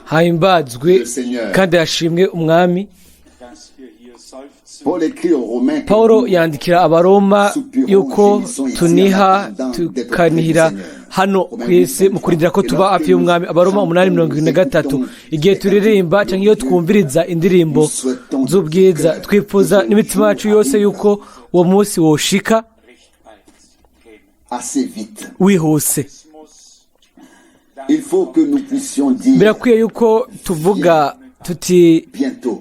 hahimbazwe kandi hashimwe umwami. Paulo yandikira abaroma yuko tuniha tukanihira hano ku isi mu kurindira ko tuba hafi y'umwami. Abaroma 8:23. Igihe turirimba cyangwa iyo twumviriza indirimbo z'ubwiza, twifuza n'imitima yacu yose yuko uwo munsi woshika wihuse. Birakwiye yuko tuvuga tuti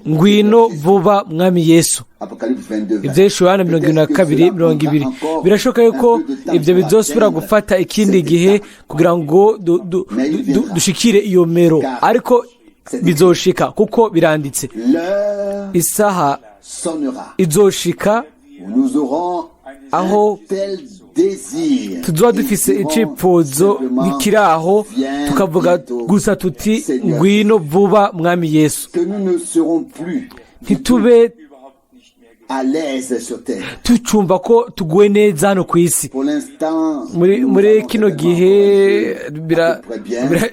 ngwino vuba mwami Yesu. Ivyesho Yohana 22:20. Birashoboka yuko ibyo bizosubira gufata ikindi gihe kugira ngo dushikire iyo mero, ariko bizoshika kuko biranditse. Isaha izoshika aho tuzoba dufise icifuzo nk'ikiraho tukavuga gusa tuti ngwino vuba mwami Yesu. Ntitube tucumva ko tuguwe neza hano ku isi. Muri kino gihe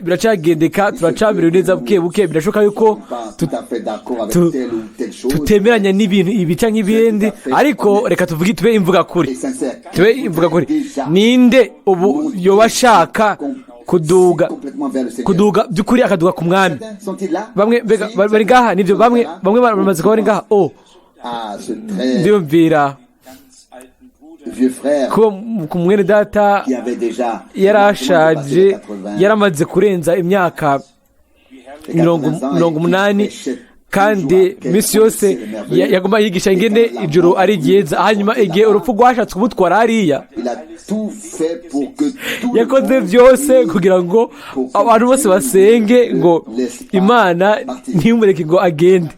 biracagendeka, turacamira neza buke buke. Birashoboka yuko tutemeranya n'ibintu ibi canke ibindi, ariko reka tuvuge tube imvuga kuri. Ninde ubu yobashaka kuduga by'ukuri akaduga ku mwami? Bamwe bari ngaha, nivyo bamwe bamaze kuba bari ngaha. Ndiyumvira ko ku mwene data yarashaje, yaramaze kurenza imyaka 80, kandi misi yose yagomba yigisha ingene ijuru ari ryiza. Hanyuma igihe urupfu rwashatse kumutwara hariya, yakoze byose kugira ngo abantu bose basenge ngo Imana ntiyumureke ngo agende.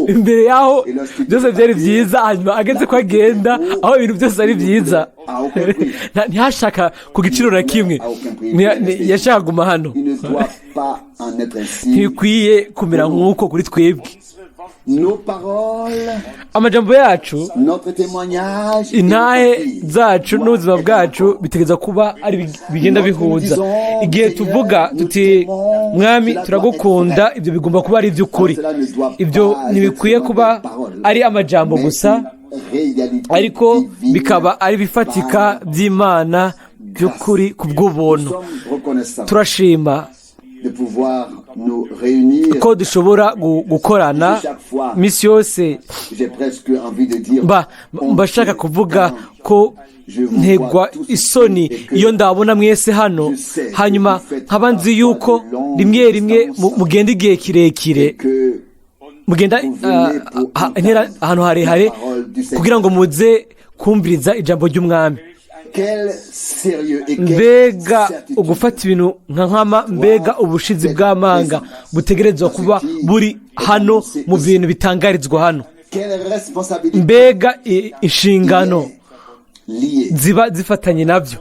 Imbere yaho byose byari byiza, hanyuma ageze ko agenda aho ibintu byose ari byiza, ntihashaka ku giciro na kimwe, yashaka kuguma hano. Ntibikwiye kumera nk'uko kuri twebwe. Amajambo yacu, intahe zacu n'ubuzima bwacu bitegereza kuba ari bigenda bihuza. Igihe tuvuga tuti mwami turagukunda, ibyo bigomba kuba ari iby'ukuri. Ibyo ntibikwiye kuba ari amajambo gusa, ariko bikaba ari bifatika by'Imana by'ukuri ku bw'ubuntu. Turashima ko dushobora gukorana misi yose. Mbashaka kuvuga ko ntegwa isoni iyo ndabona mwese hano, hanyuma nkaba nzi yuko rimwe rimwe mugenda igihe kirekire, mugenda ahantu harehare kugira ngo muze kumviriza ijambo ry'umwami. Mbega ugufata ibintu nka nkama, mbega ubushizi bw'amanga butegerezwa kuba buri hano mu bintu bitangarizwa hano. Mbega inshingano ziba zifatanye nabyo.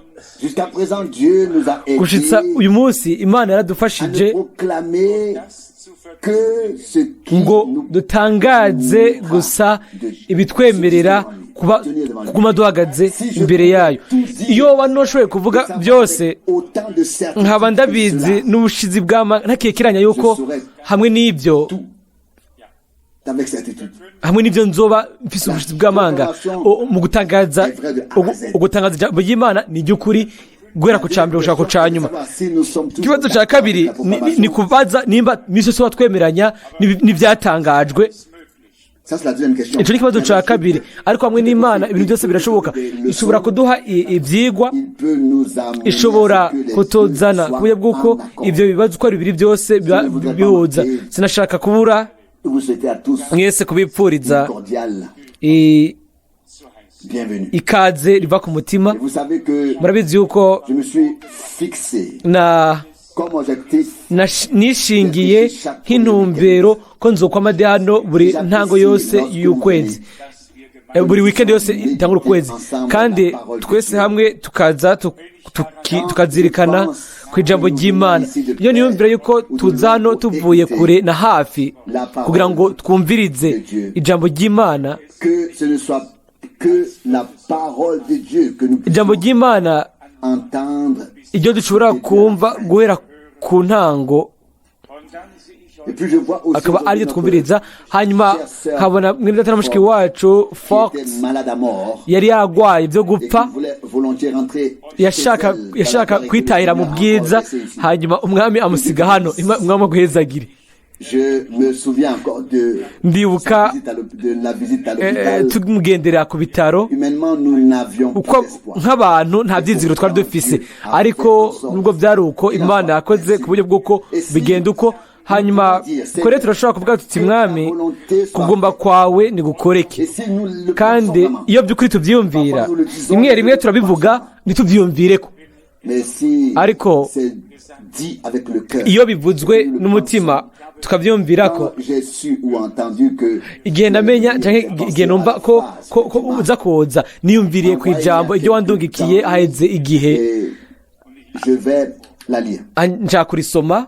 Gushitsa uyu munsi Imana yaradufashije ngo dutangaze gusa ibitwemerera kuguma duhagaze imbere yayo. Iyo wanoshoboye kuvuga byose, nkaba ndabizi n'ubushizi bw'amanga, ntakekeranya yuko hamwe n'ibyo nzoba mfise ubushizi bw'amanga mu gutangaza ijambo ry'Imana ni ry'ukuri, guhera ku cambere gushaka ku canyuma. Ikibazo ca kabiri ni kubaza nimba misi yose twemeranya n'ivyatangajwe. Ico ni ikibazo ca kabiri, ariko hamwe n'Imana ibintu byose birashoboka. Ishobora kuduha ivyigwa, ishobora kutuzana kubuye bw'uko ivyo bibazo uko ari bibiri byose bihuza. Sinashaka kubura mwese kubipfuriza ikaze riva ku mutima. Murabizi yuko nishingiye nk'intumbero ko nzokwama hano buri ntango yose y'ukwezi, buri weekend yose itangura ukwezi, kandi twese hamwe tukaza tukazirikana ku ijambo ry'Imana. Iyo niyumvira yuko tuza hano tuvuye kure na hafi kugira ngo twumvirize ijambo ry'Imana. Ijambo ry'Imana ibyo dushobora kumva guhera ku ntango akaba aribyo twumviriza. Hanyuma nkabona mwene data na mushiki wacu Fox yari yaragwaye byo gupfa, yashaka kwitahira mu bwiza, hanyuma umwami amusiga hano, umwami aguhezagire. Ndibuka tumugenderera ku bitaro, uko nk'abantu nta byizigiro twari dufise, ariko nubwo byari uko Imana yakoze ku buryo bw'uko bigenda uko. Hanyuma kore turashobora kuvuga tuti mwami, kugomba kwawe ni gukoreke. Kandi iyo by'ukuri tubyiyumvira, rimwe rimwe turabivuga ntitubyiyumvireko, ariko iyo bivuzwe n'umutima tukabyumvira ko igihe ndamenya cyangwa igihe numva ko uza koza niyumviriye ku ijambo iryo wandungikiye haheze igihe nshaka kurisoma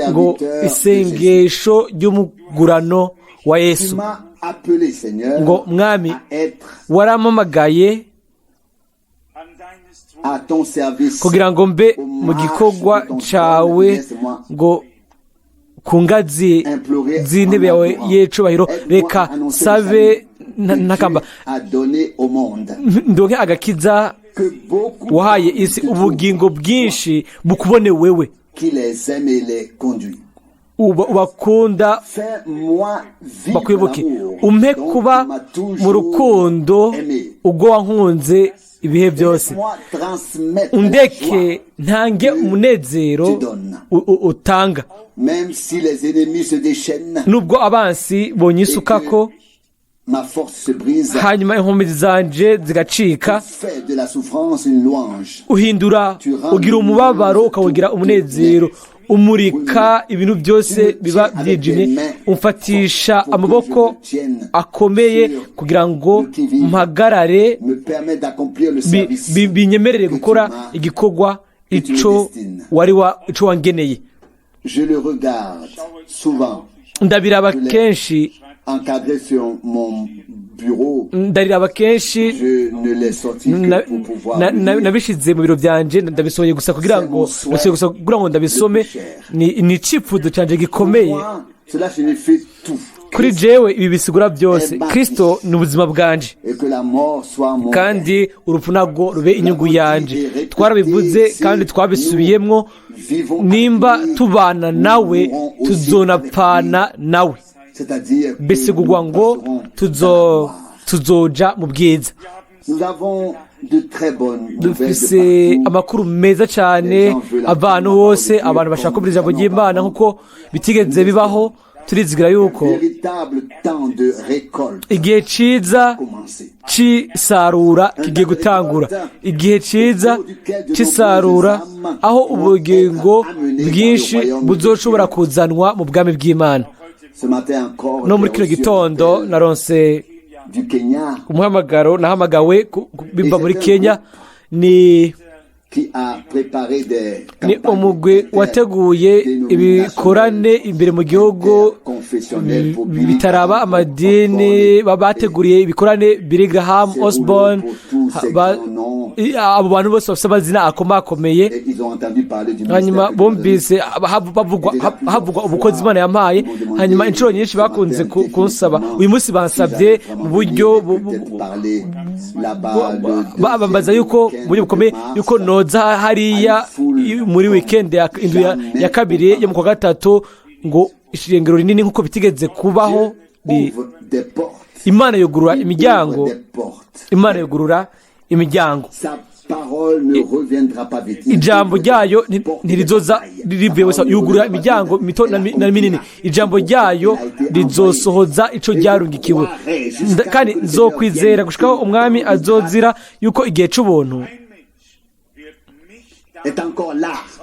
ngo isengesho ry'umugurano wa Yesu, ngo mwami warampamagaye kugira ngo mbe mu gikorwa cawe, ngo ku ngazi z'intebe yawe y'icubahiro reka sabe ntakamba ndonke agakiza wahaye isi, ubugingo bwinshi bukubone wewe ubakunda bakwibuke, umpe kuba mu rukundo ubwo wankunze ibihe byose, undeke ntange umunezero utanga, nubwo abansi bonyisukako hanyuma inkomezi zanje zigacika, uhindura ugira umubabaro ukawugira umunezero, umurika ibintu byose biba byijimye, umfatisha amaboko akomeye kugira ngo mpagarare, binyemerere gukora igikorwa ico wangeneye. Ndabiraba kenshi, ndarira kenshi, nabishize mu biro byanje, ndabisohoye gusa kugira ngo ndabisome. Ni icyifuzo cyanje gikomeye kuri jewe, ibi bisigura byose. Kristo ni ubuzima bwanje, kandi urupfu ntabwo rube inyungu yanje. Twarabivuze kandi twabisubiyemwo, nimba tubana nawe tuzonapfana nawe, bisigurwa ngo tuzoja mu bwiza. Dufise amakuru meza cyane, abantu bose, abantu bashaka kumvira ijambo ry'Imana nk'uko bitigeze bibaho. Turizigira yuko igihe ciza c'isarura kigiye gutangura, igihe ciza c'isarura aho ubugingo bwinshi buzoshobora kuzanwa mu bwami bw'Imana. No muri kino gitondo naronse umuhamagaro, nahamagawe biva muri Kenya. Ni umugwi wateguye ibikorane imbere mu gihugu bitaraba amadini, bateguriye ibikorane Brigham, Osborne, abo bantu bose bafite amazina akomakomeye. Hanyuma bumvise havugwa ubukozi Imana yampaye, hanyuma inshuro nyinshi bakunze kunsaba. Uyu munsi bansabye mu buryo bambaza yuko mu buryo bukomeye yuko noza hariya muri weekend ya kabiri yo mu Kuwa Gatatu, ngo ishengero rinini nk'uko bitigeze kubaho. Imana yugurura imiryango, Imana yugurura imiryango. Ijambo ryayo ntirizoza rivuye gusa, yugurura imiryango mito na minini. Ijambo ryayo rizosohoza ico ryarungikiwe, kandi nzokwizera gushikaho umwami azozira yuko igihe c'ubuntu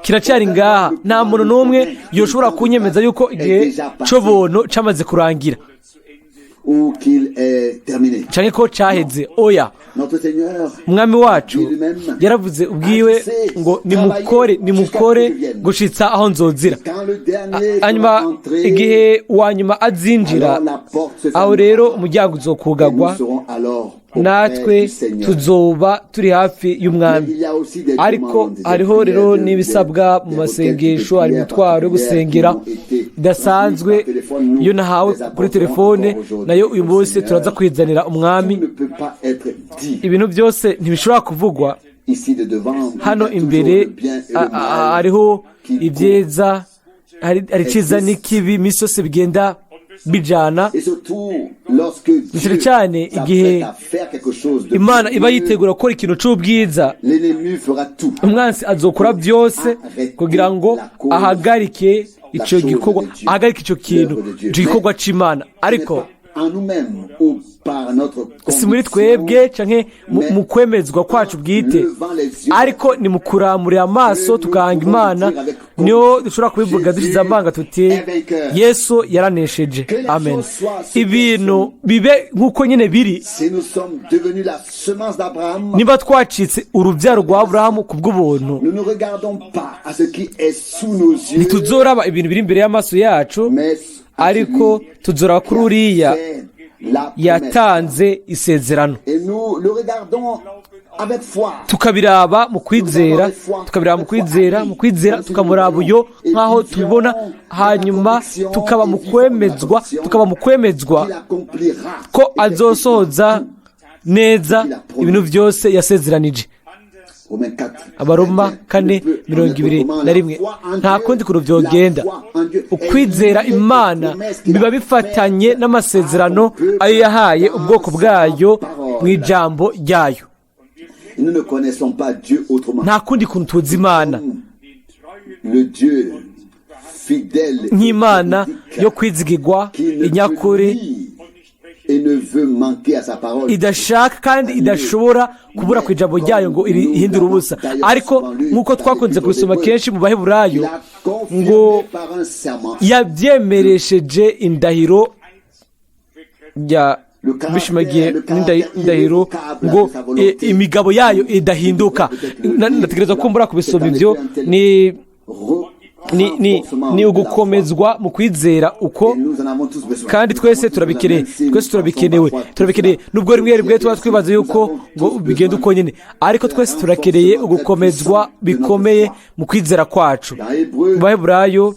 kiracyari ngaha. Nta muntu n'umwe yoshobora kunyemeza yuko igihe c'ubuntu camaze kurangira. ou qu'il est terminé. canke ko caheze. Oya, Notre Seigneur umwami wacu yaravuze ubwiwe ngo nimukore gushitsa aho nzozira. quand le dernier Hanyuma sera entré, igihe uwanyuma azinjira, alors la porte se aho fermera. rero umuryango Et uzokugagwa, nous serons alors auprès natwe du Seigneur. tuzoba turi hafi y'umwami. Il y a aussi des Ariko demandes, des hariho prières, rero des- n'ibisabwa mu des masengesho, hari requêtes imitwaro yo gusengera particulières qui ont été idasanzwe transmises par téléphone. Nous iyo nahawe les kuri apporterons telefone, encore aujourd'hui nayo uyu au munsi Seigneur. turaza kwizanira Tout umwami. ne peut pas être dit Ibintu byose ntibishobora kuvugwa ici de devant. hano Il y a toujours imbere. le bien et le mal Hariho qui ibyiza, hari iciza n'ikibi, imisi yose bigenda bijana. Et surtout, lorsque Dieu cyane igihe s'apprête à faire quelque chose de Imana iba glorieux, yitegura gukora ikintu c'ubwiza, l'ennemi fera tout. umwansi azokora byose kugira ngo ahagarike ico gikorwa, ahagarike ico kintu, ico gikorwa c'Imana. Ariko En nous-mêmes ou par notre si muri conviction, twebwe canke mu kwemezwa kwacu bwite, ariko ni mu kuramurira amaso tukahanga Imana, niyo dushobora kubivuga dushize amanga tuti Yesu yaranesheje. Amen. Ibintu bibe nk'uko nyine biri. si nous sommes devenus la semence d'Abraham, Niba twacitse urubyaro rwa Aburahamu kubw'ubuntu, nous ne regardons pas à ce qui est sous nos yeux, ntituzoraba ibintu biri imbere y'amaso yacu, mais à ariko celui tuzoraba kuri uriya fait la promesse. yatanze isezerano. Et nous le regardons avec foi. Tukabiraba mu kwizera, mu kwizera tukamuraba uyo nk'aho tubibona, hanyuma tukaba mu kwemezwa Qu'il accomplira ko azosohoza neza ibintu byose yasezeranije. Romains 4. Abaroma 4:21. Nta kundi kuntu vyogenda. Ukwizera Imana biba bifatanye n'amasezerano ayo yahaye ubwoko bwayo mu ijambo ryayo. Nous ne connaissons pas Dieu autrement. Nta kundi kuntu tuzi Imana Le Dieu fidèle nk'Imana yo kwizigirwa, inyakuri, et ne veut manquer à sa parole. idashaka kandi idashobora kubura ku ijambo ryayo ngo irihindure ubusa. Ariko nk'uko twakunze kubisoma kenshi mu Baheburayo, Il a ngo confirmé par un serment yabyemeresheje indahiro ya bishimagiye n'indahiro ngo imigabo yayo idahinduka. Ndategereza kumbura kubisoma ibyo ni ugukomezwa mu kwizera uko, nous en avons tous besoin. kandi twese turabikeneye nubwo rimwe rimwe tuba twibaza yuko ngo bigenda uko nyine, ariko twese turakeneye ugukomezwa bikomeye mu kwizera kwacu. Mu Baheburayo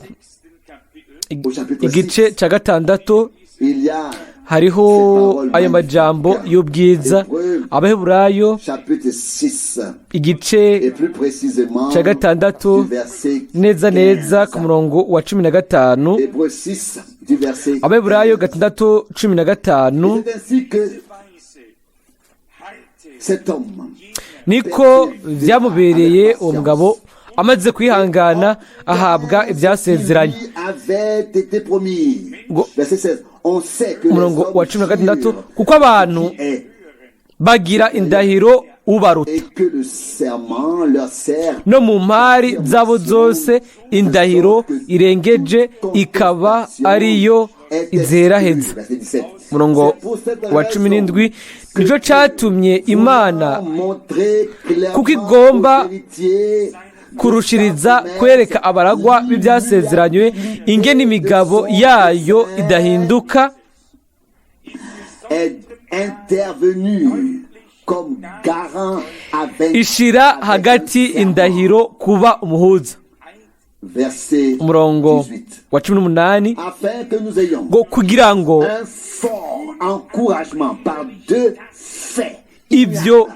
igice cya 6 Il y a hariho ayo majambo y'ubwiza. Abaheburayo chapitre 6 igice et plus précisément cya 6 verset neza neza ku murongo wa 15. Hébreux 6 du verset Abaheburayo 6:15. C'est ainsi que cet homme niko byamubereye uwo mugabo amaze kwihangana ahabwa ibyasezeranye. lui avait été promis. Verset 16. On sait que Umurongo wa 16, kuko abantu bagira indahiro ubaruta, et que le serment leur sert no mu mpari zabo zose indahiro irengeje ikaba ariyo izeraheza. verset 17. Umurongo wa 17, nicyo cyatumye Imana kuko igomba kurushiriza kwereka abaragwa b'ibyasezeranywe ingene imigabo yayo idahinduka, ishira hagati indahiro kuba umuhuza. Umurongo wa 18, ngo kugira ngo ibyo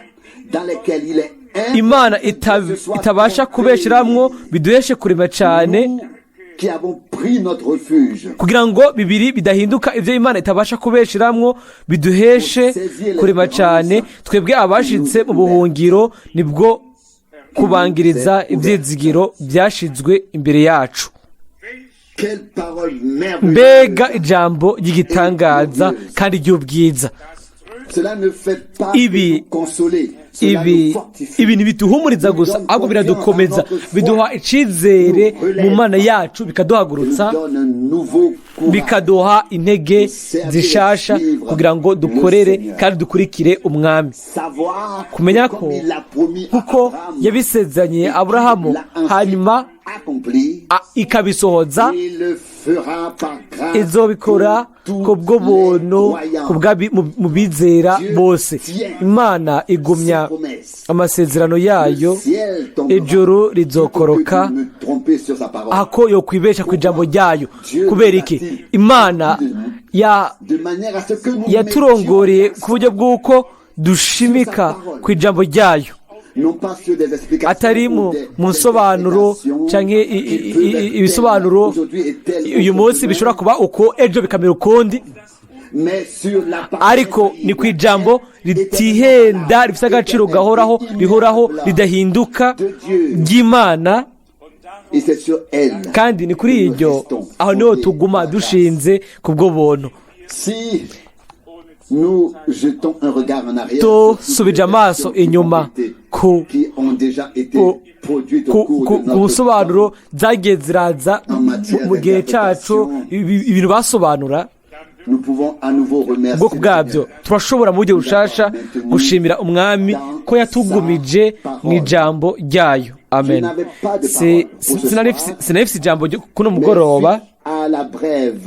Imana itabasha kubesheramwo biduheshe kurema cyane, kugira ngo bibiri bidahinduka, ibyo Imana itabasha kubesheramwo biduheshe kurema cyane, twebwe abashitse mu buhungiro nibwo kubangiriza ibyizigiro byashizwe imbere yacu. Mbega ijambo ry'igitangaza kandi ry'ubwiza. ibi ntibiduhumuriza gusa ahubwo biradukomeza, biduha icyizere mu Mana yacu, bikaduhagurutsa, bikaduha intege zishasha kugira ngo dukorere kandi dukurikire umwami. Kumenya ko kuko yabisezeranye Aburahamu hanyuma ikabisohoza, izobikora kubwo buntu mu bizera bose. Imana igumya amasezerano yayo, ijuru rizokoroka ako yo kwibesha ku ijambo ryayo. Kubera iki? Imana yaturongoreye ku buryo bw'uko dushimika ku ijambo ryayo, atari mu nsobanuro cyangwa ibisobanuro uyu munsi bishobora kuba uko ejo bikamera ukundi, ariko ni ku ijambo ritihenda, rifite agaciro gahoraho, rihoraho, ridahinduka ry'Imana, kandi ni kuri iryo aho niho tuguma dushinze kubwo buntu. Tusubije amaso inyuma ku busobanuro zagiye ziraza mu gihe cyacu, ibintu basobanura ubwoko bwabyo, turashobora mu buryo bushasha gushimira umwami ko yatugumije mu ijambo ryayo. Amen. Sinarifise ijambo kuno mugoroba,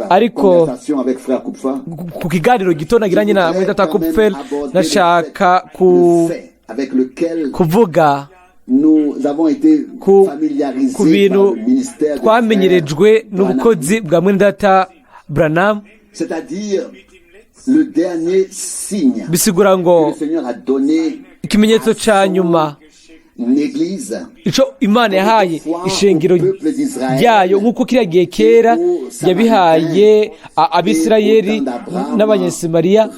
ariko ku kiganiro gito nagiranye na Mwene Data Krefeld nashaka kuvuga ku bintu twamenyerejwe n'ubukozi bwa Mwene Data Branham, bisigura ngo ikimenyetso cya nyuma icyo Imana yahaye ishengero ryayo, nk'uko kiriya gihe kera yabihaye Abisirayeli n'Abanyasamariya,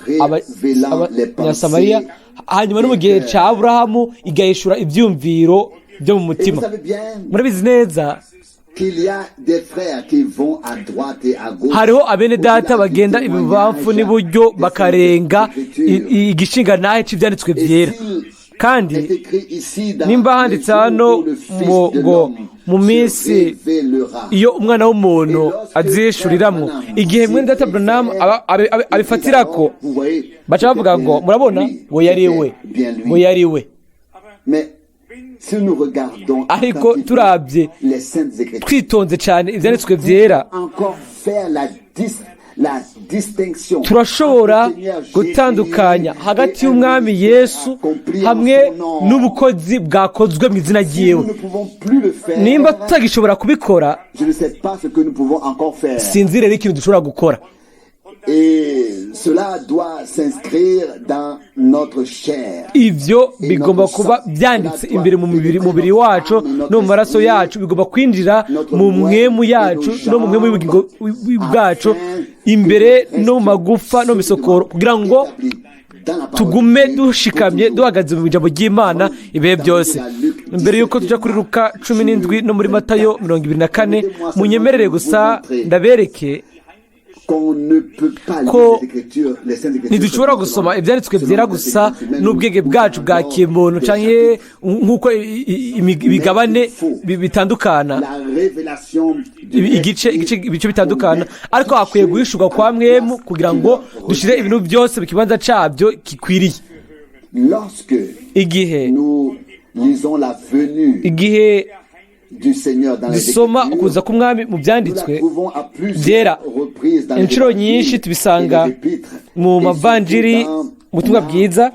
Abanyasamariya, hanyuma no mu gihe cya Aburahamu igahishura ibyumviro byo mu mutima. Murabizi neza hariho abene data bagenda ibubamfu n'iburyo bakarenga igishinga cy'ibyanditswe byera, kandi nimba handitse hano ngo mu minsi iyo umwana w'umuntu azishuriramwo, igihe Mwene Data Branham abifatira ko baca bavuga ngo murabona ngo yari we. Ariko turabye twitonze cyane ibyanditswe byera, turashobora gutandukanya hagati y'umwami Yesu hamwe n'ubukozi bwakozwe mu izina ryiwe. Nimba tutagishobora kubikora, sinzi rero ikintu dushobora gukora. Ibyo bigomba kuba byanditse imbere mu mubiri wacu no mu maraso yacu, bigomba kwinjira mu mwemu yacu no mu mwemu w'ubugingo bwacu, imbere no mu magufa no mu misokoro, kugira ngo tugume dushikamye duhagaze mu ijambo ry'Imana ibihe byose. Mbere yuko tujya kuri Luka 17 no muri Matayo 24, munyemerere gusa ndabereke ko ntidushobora gusoma ibyanditswe byera gusa n'ubwenge bwacu bwa kimuntu, cyangwa nk'uko imigabane bitandukana, ibice bitandukana, ariko hakwiye guhishurwa kwa mwemu kugira ngo dushyire ibintu byose mu kibanza cyabyo gikwiriye. Igihe dusoma ukuza k'umwami mu byanditswe byera, inshuro nyinshi tubisanga mu mavanjiri, mu butumwa bwiza,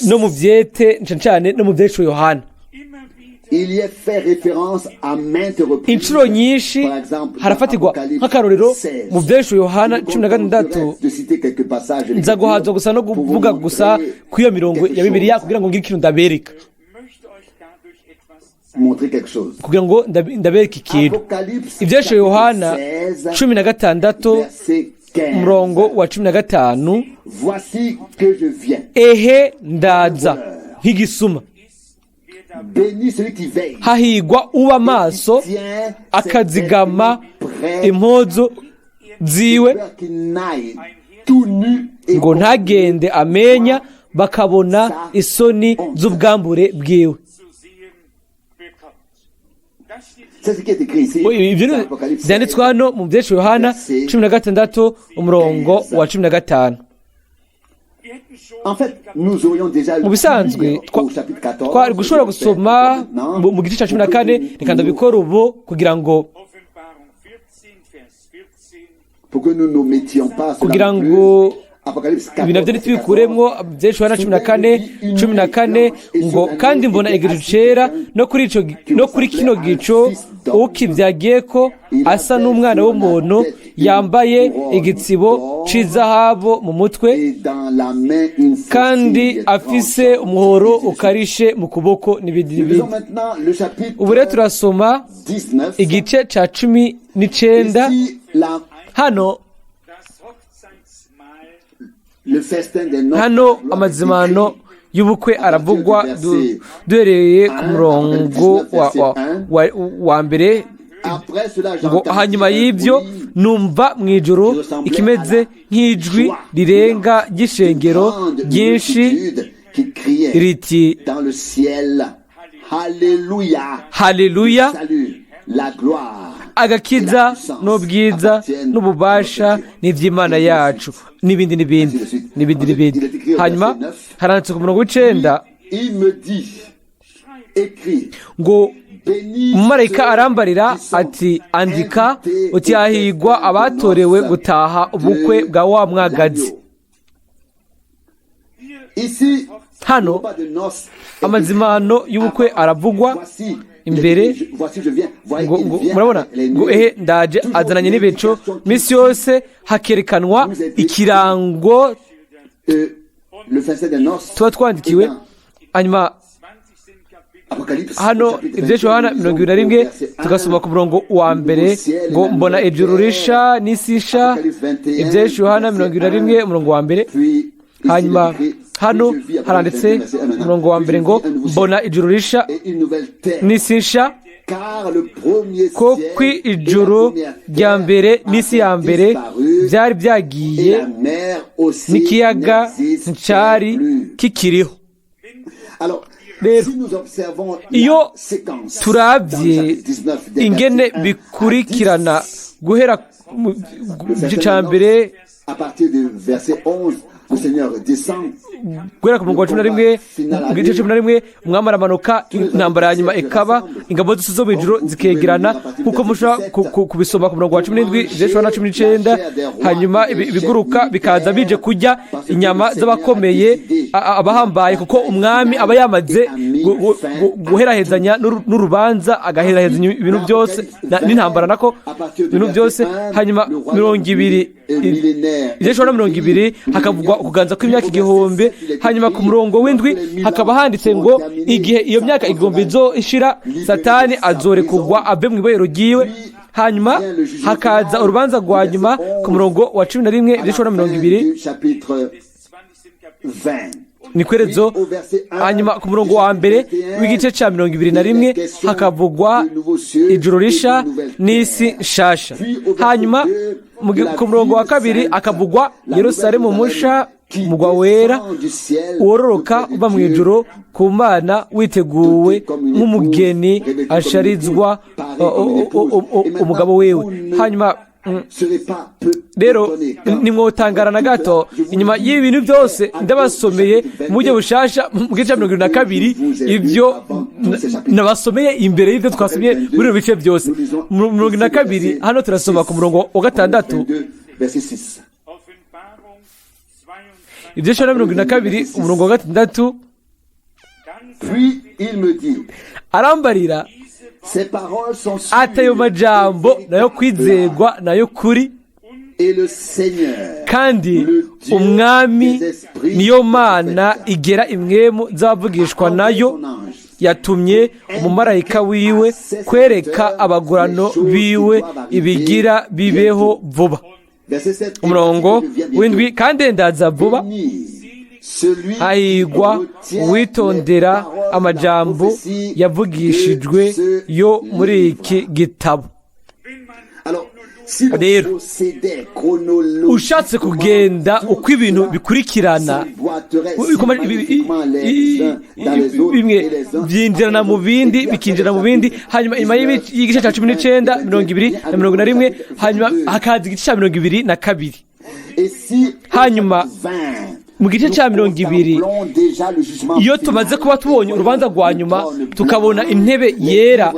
no mu byete cyane no mu byesho Yohana. Inshuro nyinshi harafatirwa nk'akarorero mu byesho Yohana 16, nza guhaza gusa no kuvuga gusa ku iyo mirongo ya Bibiliya kugira ngo ngire ikintu ndabereka, kugira ngo ndabereke ikintu. Ibyesho Yohana 16 umurongo wa 15, ehe ndaza nk'igisuma, hahigwa uba maso akazigama impuzu ziwe, tout nu et ngo ntagende amenya bakabona isoni z'ubwambure bwiwe. c'est ce qui est écrit ici. Ibyo dans Apocalypse. byanditswe hano mu byesho Yohana 16 umurongo wa 15. En fait, nous aurions déjà lu Mu bisanzwe au chapitre 14. twari gushobora gusoma mu gice cya 14 reka ndabikora ubu kugira ngo Pour que nous ne nous mettions pas sur kugira la ngo plus. Apocalypse ibi nabyo ntitubikuremo byesho Yohana 14 ngo kandi mbona igicu cera no kuri kino gico ukibyagiye ko asa n'umwana w'umuntu yambaye igitsibo c'izahabu mu mutwe Et dans la main une kandi faucille afise tranchante. umuhoro ukarishe mu kuboko n'ibindi Nous n'ibindi. lisons maintenant le chapitre Ubu rero turasoma 19. igice cya 19 Ici, hano le festin des noces. hano amazimano y'ubukwe aravugwa duhereye ku murongo wa mbere Après cela, ngo hanyuma y'ibyo numva mu ijoro ikimeze nk'ijwi rirenga ry'ishengero ryinshi qui criait riti dans le ciel, Alléluia, haleluya, salut, la gloire. agakiza n'ubwiza n'ububasha n'iby'Imana yacu n'ibindi n'ibindi n'ibindi n'ibindi. Hanyuma haranditse ku murongo w'icenda Il me dit, écrit, ngo umumarayika arambarira ati andika uti hahigwa abatorewe gutaha ubukwe bwa wa mwagazi. ici, Hano pas de noces. amazimano y'ubukwe aravugwa Voici, imbere voici, je viens. Voyez, ngo il ngo vient murabona avec les ngo nuées. ehe ndaje azananye n'ibico minsi yose hakerekanwa ikirango Le festin des noces. tuba twandikiwe. Hanyuma Apocalypse, hano chapitre ibyesho Yohana 21 tugasoma ku murongo wa mbere ngo mbona ijuru risha n'isi isha. Ibyesho Yohana 21 umurongo wa mbere. Puis, Hanyuma hano haranditse umurongo wa mbere ngo mbona ijuru risha et une nouvelle terre. n'isi isha Car le premier ko ciel ku et la ijuru première rya terre mbere n'isi ya mbere disparu, byari et byagiye la mer aussi n'ikiyaga n'existe nticyari plus. kikiriho. Alors, Rero, si nous observons iyo la séquence turabye dans le chapitre 19 des ingene versets 1 à bikurikirana 10, guhera mu gice cya mbere à partir du verset 11, le Seigneur descend. guhera ku murongo wa 11 mu gice cya 11 umwami aramanuka intambara ya nyuma ikaba ingabo zose zo mu ijuru zikegerana kuko mushobora kubisoma ku murongo wa 17 ibyesho Yohana 19 hanyuma ibiguruka bikaza bije kurya inyama z'abakomeye abahambaye kuko umwami aba yamaze guherahezanya n'urubanza agaherahezanya ibintu byose n'intambara nako ibintu byose. Hanyuma 20 ibyesho Yohana 20 hakavugwa ukuganza kw'imyaka igihumbi. Hanyuma ku murongo w'indwi hakaba handitse ngo igihe iyo myaka igihumbi izoshira satani azorekugwa ave mu ibohero ryiwe. Hanyuma hakaza urubanza rwa nyuma ku murongo wa 11 ibyesho Yohana 20 ni kwerezo. Hanyuma ku murongo wa mbere w'igice cya 21 hakavugwa ijuru risha n'isi nshasha. Hanyuma ku murongo wa kabiri akavugwa Yerusalemu musha umugwa wera wororoka uva mu ijuru ku Mana witeguwe nk'umugeni asharizwa umugabo wewe. Hanyuma rero nimwotangara na gato inyuma y'ibi bintu byose ndabasomeye mu buryo bushasha mu gice cya 22 ibyo nabasomeye imbere y'ibyo twasomye muri bice byose. Mu 22 hano turasoma ku murongo wa 6 ibyesho Yohana 22 umurongo wa 6 arambarira ati ayo majambo nayo kwizerwa nayo kuri kandi umwami niyo Mana igera imwemu z'abavugishwa nayo yatumye umumarayika wiwe kwereka abagurano biwe ibigira bibeho vuba. Umurongo w'indwi kandi ndaza vuba hahigwa witondera amajambo yavugishijwe yo muri iki gitabo. rero ushatse kugenda uko ibintu bikurikirana bimwe byinjirana mu bindi bikinjira mu bindi, hanyuma inyuma y'igice cya 19, 20 na 21, hanyuma hakaza igice cya 22, hanyuma mu gice cya 20 iyo tumaze kuba tubonye urubanza rwa nyuma tukabona intebe yera,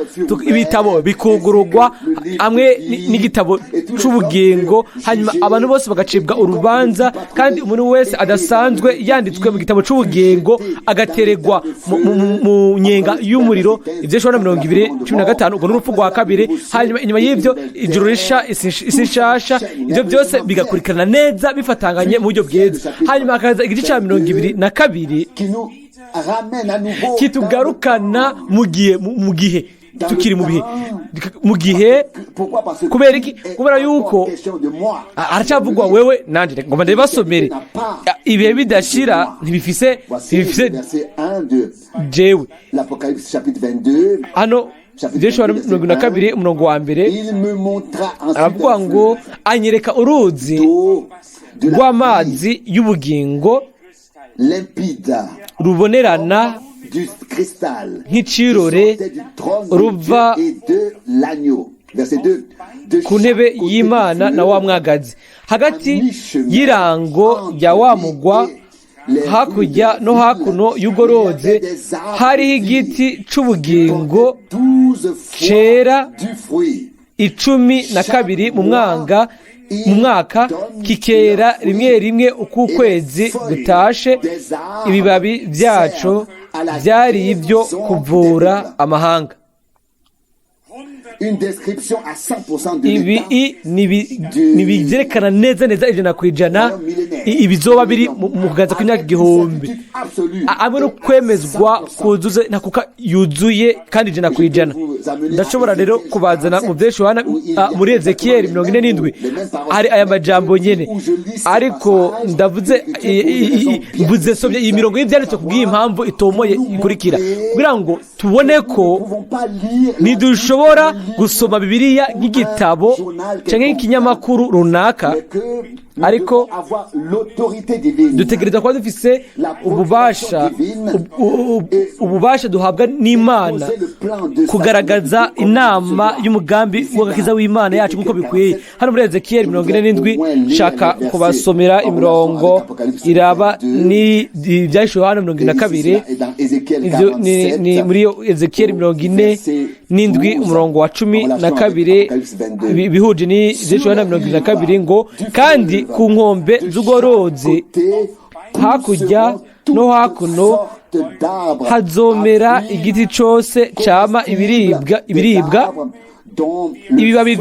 ibitabo bikugururwa hamwe n'igitabo cy'ubugingo, hanyuma abantu bose bagacibwa urubanza, kandi umuntu wese adasanzwe yanditswe mu gitabo cy'ubugingo agateregwa mu nyenga y'umuriro. Ibyo shobora 20:15 ubwo n'urupfu rwa kabiri, hanyuma inyuma y'ibyo ijuru risha isi nshasha. Ibyo byose bigakurikirana neza bifatanganye mu buryo bwiza. Hanyuma igice cya 22 kitugarukana mu gihe tukiri mu gihe kubera iki? Kubera yuko aracyavugwa wewe nanje ngoma ndabasomere ibihe bidashira ntibifise jewe hano Jesho 22 umurongo wa mbere aravuga ngo anyereka uruzi rw'amazi y'ubugingo rubonerana nk'icirore ruva ku ntebe y'Imana na wa mwagazi, hagati y'irango rya wa mugwa hakurya no hakuno y'ugoroze hariho igiti c'ubugingo cera 12 mu mwaka kikera rimwe uko ukwezi gutashe, ibibabi byaco byari ibyo kuvura amahanga. Ibi nibyerekana neza ijana ku ijana ibizoba biri mu kuganza kw'imyaka 1000, amwe no kwemezwa kuzuze ntakuka yuzuye kandi ijana ku ijana. Ndashobora rero kubazana mu byesho hana muri Ezekiyeli 47 hari aya majambo nyene, ariko mvuze somye iyi mirongo y'ibyanditswe kubwiye impamvu itomoye ikurikira, kugira ngo tubone ko nidushobora gusoma Bibiliya nk'igitabo cyangwa nk'ikinyamakuru runaka, ariko dutegereza kuba dufise ububasha duhabwa n'Imana kugaragaza inama y'umugambi w'agakiza w'Imana yacu nk'uko bikwiye. Hano muri Ezekiyeli 47 shaka kubasomera imirongo iraba ni byahishwe hano 22, ibyo ni muri Ezekiyeli 47 umurongo wa 12 bihuje ni byahishwe hano 22 ngo kandi ku nkombe z'ugorozi hakurya no hakuno hazomera igiti cyose cyama ibiribwa ibibabi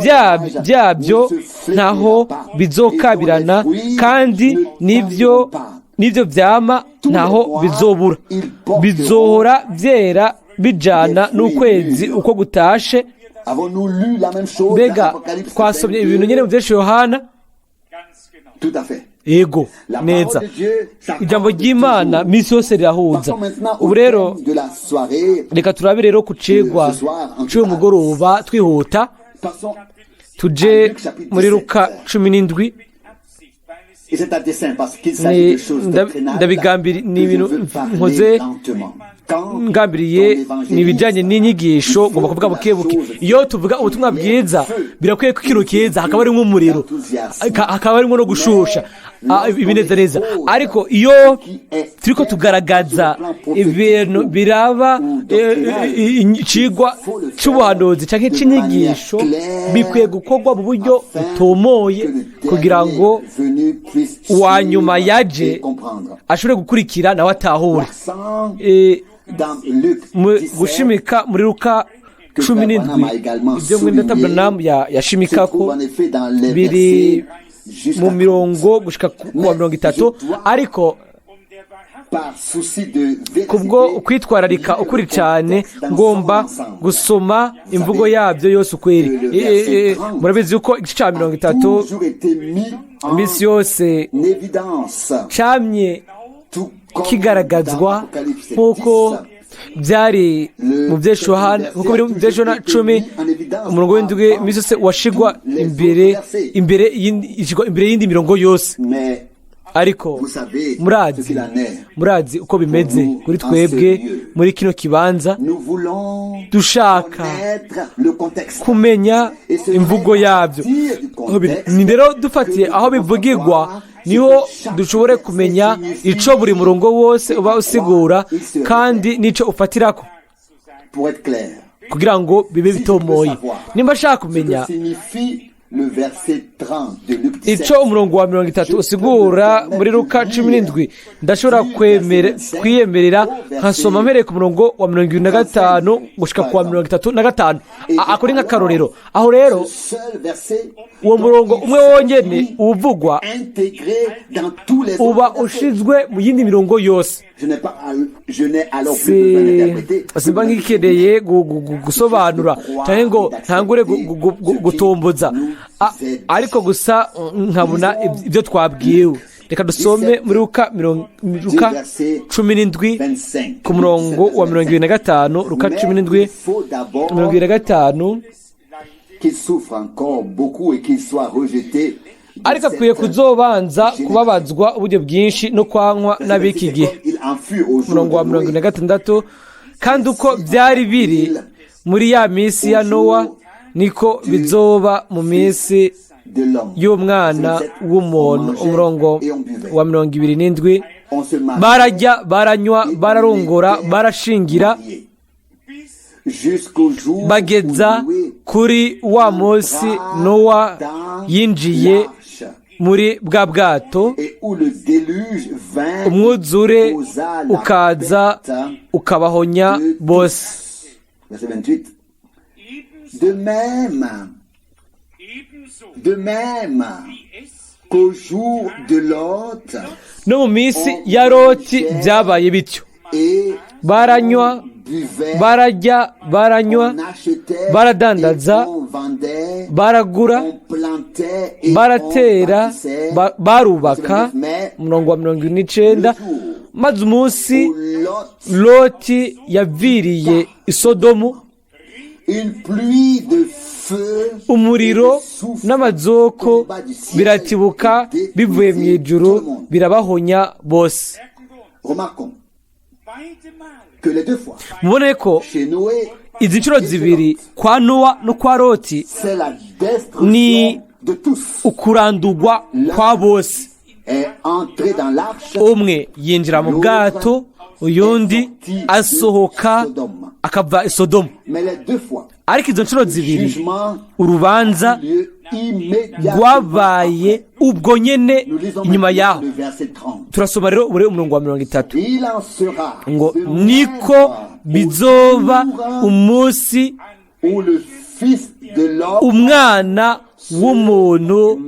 byabyo ntaho bizokabirana, kandi nibyo byama ntaho bizobura, bizohora byera bijana n'ukwezi uko gutashe. Mbega twasomye ibintu nyene mu byesho Yohana? Ego neza, ijambo ry'Imana misi yose rirahuza. Ubu rero reka turabe rero kucegwa cyo mugoroba twihuta tuje muri Luka 17. Ndabigambiri ni ibintu nkoze ngambiriye nibijanye n'inyigisho ngomba kuvuga bukebuke. Iyo tuvuga ubutumwa bwiza birakwiye ko ikintu kiza hakaba ari nk'umuriro, hakaba ari no gushusha ibinezereza, ariko iyo turiko tugaragaza ibintu biraba icigwa c'ubuhanuzi canke c'inyigisho bikwiye gukorwa mu buryo butomoye kugira ngo uwanyuma yaje ashobore gukurikira nawe atahure. Gushimika muri Luka 17 ibyo Mwene Data Frank yashimikako biri mu mirongo gushika ku 30, ariko kubwo kwitwararika ukuri cyane ngomba gusoma imvugo yabyo yose ukweri. Murabizi yuko igice cya 30 iminsi yose camye kigaragazwa nk'uko byari mu byeshuhana nk'uko biri mu byeshuhana 10 umurongo w'indwi iminsi yose washigwa imbere y'indi mirongo yose. Ariko murazi uko bimeze kuri twebwe muri kino kibanza, dushaka kumenya imvugo yabyo. Ni rero dufatiye aho bivugirwa niho dushobore kumenya ico buri murongo wose uba usigura kandi nico ufatirako, kugira ngo bibe bitomoye. Nimba ashaka kumenya ico umurongo wa 30 usigura muri Luka 17, ndashobora kwiyemerera nkasoma mpereye ku murongo wa 25 gushika ku wa 35. Akora nk'akarorero aho rero uwo murongo umwe wonyene uvugwa uba ushizwe mu yindi mirongo yose. Simba ngikeneye gusobanura cyane ngo ntangure gutomboza, ariko gusa nkabona ibyo twabwiwe. Reka dusome muri Luka 17 ku murongo wa 25. Luka 17 25. Ariko akwiye kuzobanza kubabazwa uburyo bwinshi no kwankwa n'abiki gihe. Umurongo wa 26. Kandi uko byari biri muri ya minsi ya Nowa, niko bizoba mu minsi y'umwana w'umuntu. Umurongo wa 27. Barajya, baranywa, bararongora, barashingira, bageza kuri wa munsi Nowa yinjiye muri bwa bwato, umwuzure ukaza ukabahonya bose. De même qu'au jour de Lot, no mu minsi ya Loti byabaye bityo. Baranywa, barajya, baranywa, baradandaza, baragura, baratera, barubaka. Umurongo wa 29. Maze umunsi Loti yaviriye i Sodomu, umuriro n'amazoko biratibuka bivuye mu ijuru birabahonya bose. Mubone ko izi nshuro zibiri kwa Nowa no kwa Loti ni ukurandurwa kwa bose. Umwe yinjira mu bwato, uyundi asohoka akava i Sodomu. Ariko izo nshuro zibiri urubanza rwabaye ubwo nyene inyuma yaho. Turasoma rero muri umurongo wa 30 ngo niko bizoba umunsi umwana w'umuntu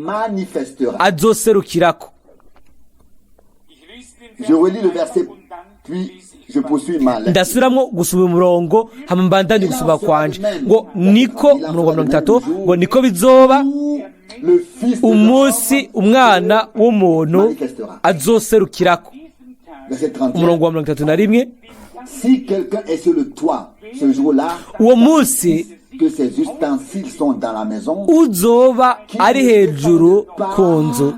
azoserukirako. Ndasubiramwo gusoma umurongo hama mbandanye gusoma kwanje ngo niko umurongo wa 30 ngo niko bizoba umunsi umwana w'umuntu azoserukirako. Umurongo wa 31. Uwo munsi uzoba ari hejuru ku nzu,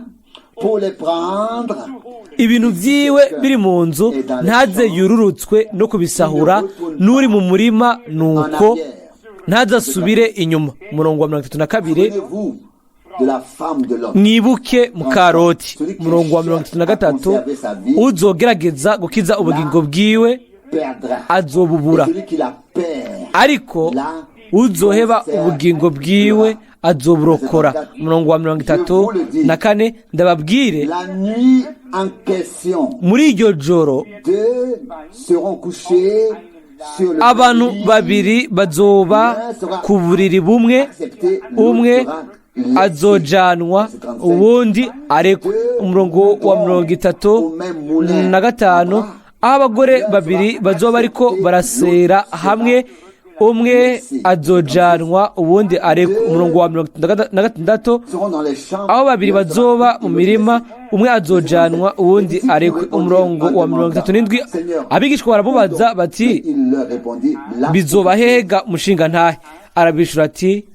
ibintu vyiwe biri mu nzu ntaze yururutswe no kubisahura, n'uri mu murima nuko ntazasubire inyuma. Umurongo wa 32. Mwibuke mukaroti. Umurongo wa 33. Uzogerageza gukiza ubugingo bwiwe azobubura, ariko uzoheba ubugingo bwiwe azoburokora. Umurongo wa 34. Ndababwire muri iryo joro abantu babiri bazoba ku buriri bumwe, umwe azojanwa uwundi arekwe. Umurongo wa 35. aho abagore babiri bazoba ariko barasera hamwe umwe azojanwa ubundi arekwe. Umurongo wa 56, aho babiri bazoba mu mirima umwe azojanwa ubundi arekwe. Umurongo wa 37, abigishwa baramubaza bati bizoba hega mushinga ntahe? Arabishura ati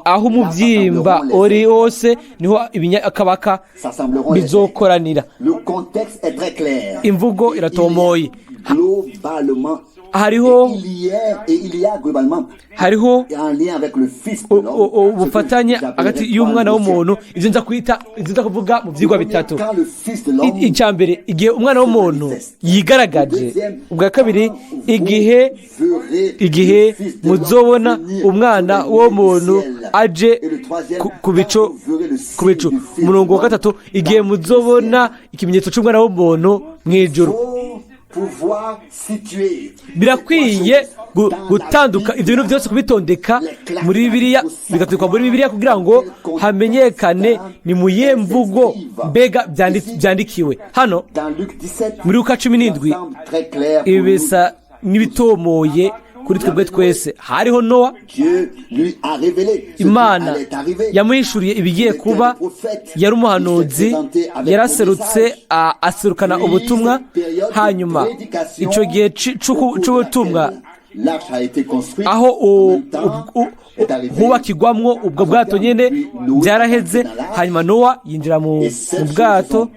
aho umubyimba uri hose niho ibinyakabaka bizokoranira. Imvugo iratomoye. hariho ubufatanye hagati y'umwana w'umuntu. Ibyo nza kuvuga mu byigwa bitatu. Icya mbere, igihe umwana w'umuntu yigaragaje. Ubwa kabiri, igihe muzobona umwana w'umuntu aje ku bicu. Umurongo wa gatatu, igihe muzobona ikimenyetso cy'umwana w'umuntu mu ijuru. Birakwiye gutanduka ibyo bintu byose, kubitondeka muri Bibiliya, bigatondekwa muri Bibiliya kugira ngo hamenyekane ni mu yihe mvugo mbega byandikiwe. Hano muri Luka 17 ibi bisa n'ibitomoye kuri twebwe twese. Hariho Nowa, Imana yamuhishuriye ibigiye kuba. Yari umuhanuzi, yaraserutse aserukana ubutumwa. Hanyuma icyo gihe cy'ubutumwa, aho hubakirwamwo ubwo bwato nyine byaraheze. Hanyuma Nowa yinjira mu bwato.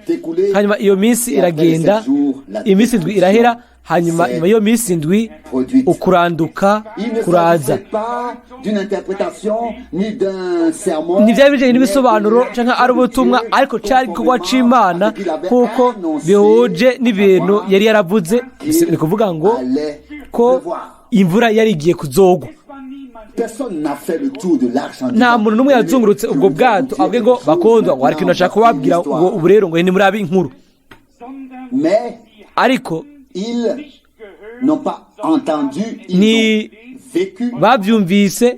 Hanyuma iyo minsi iragenda, iminsi indwi irahera. Hanyuma nyuma y'iyo minsi indwi ukuranduka kuraza. Ntibyari bijyanye n'ibisobanuro cyangwa ari ubutumwa, ariko cyari igikorwa cy'Imana kuko bihuje n'ibintu yari yaravuze. Ni kuvuga ngo ko imvura yari igiye kuzogwa. Nta muntu n'umwe yazungurutse ubwo bwato avuge ngo bakondwa ngo hari ikintu ashaka kubabwira ngo ubu rero ngo ni muri abi inkuru. Ariko ni babyumvise,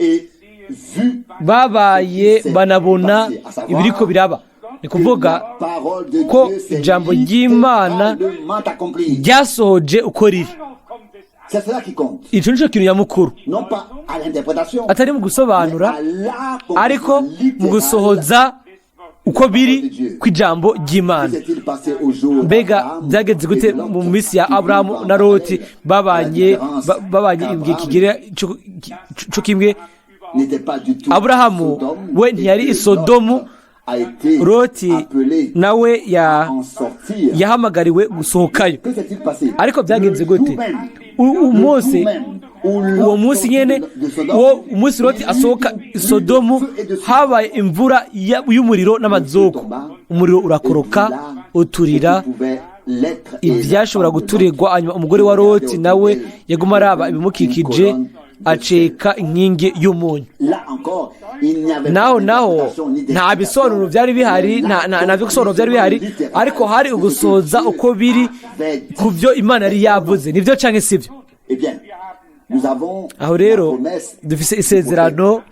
babaye banabona ibiriko biraba. Ni kuvuga ko ijambo ry'Imana ryasohoje uko riri. Icyo nicyo kintu nyamukuru, atari mu gusobanura ariko mu gusohoza uko biri kw'ijambo ry'Imana. Mbega byageze gute mu minsi ya Aburahamu na Loti babanye igihe kigera cyo kimwe? Aburahamu we ntiyari i Sodomu, Loti nawe yahamagariwe gusohokayo. Ariko byagenze gute? Uwo munsi nyene, uwo umunsi Loti asohoka i Sodomu, habaye imvura y'umuriro n'amazoko. Umuriro urakoroka uturira ibyashobora guturirwa. Hanyuma umugore wa Loti nawe yaguma araba ibimukikije, aceka inkingi y'umunyu. Naho nta bisobanuro byari bihari, nta bisobanuro byari bihari, ariko hari ugusoza uko biri ku byo Imana yari yavuze. Nibyo canke sivyo? Aho rero dufise isezerano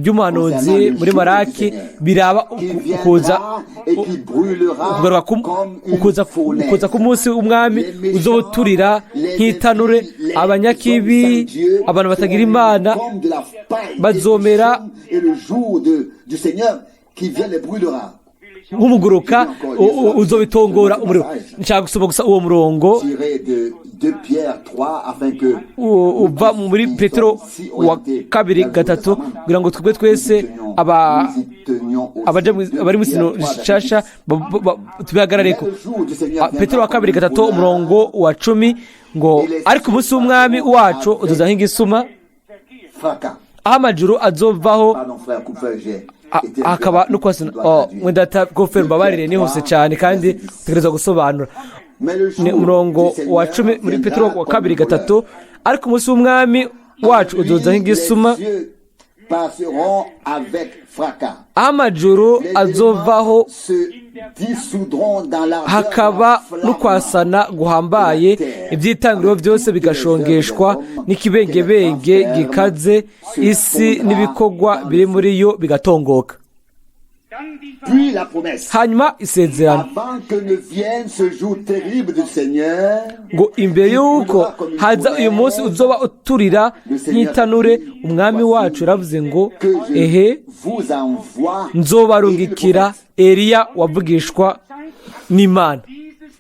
ry'umuhanuzi muri Malaki biraba ukuza k'umunsi w'umwami uzoturira nk'itanure. Abanyakibi, abantu batagira Imana bazomera nk'umuguruka uzobitongora umuriro. Nshaka gusoma gusa uwo murongo uva muri Petero wa 2:3 kugira ngo twebwe twese abari mu sino shasha tubihagarareko. Petero wa 2:3 umurongo wa 10 ngo ariko umunsi w'umwami wacu uzoza nk'igisuma, aho amajuru azovaho hakaba no kwasana. Mwene Data Krefeld babarire ni hose cyane kandi tegereza gusobanura. Ni umurongo wa 10 muri Petero wa 2:3, ariko umunsi w'umwami wacu uzoza nk'igisuma, amajuru azovaho hakaba n'ukwasana guhambaye, ibyitangiriro byose bigashongeshwa n'ikibengebenge gikaze, isi n'ibikorwa biri muri yo bigatongoka. Puis la promesse. hanyuma isezerano Avant que ne vienne ce jour terrible du Seigneur, ngo imbere y'uko haza uyu munsi uzoba uturira nk'itanure umwami wacu yaravuze ngo ehe vous envoie. nzobarungikira Eliya wavugishwa n'Imana.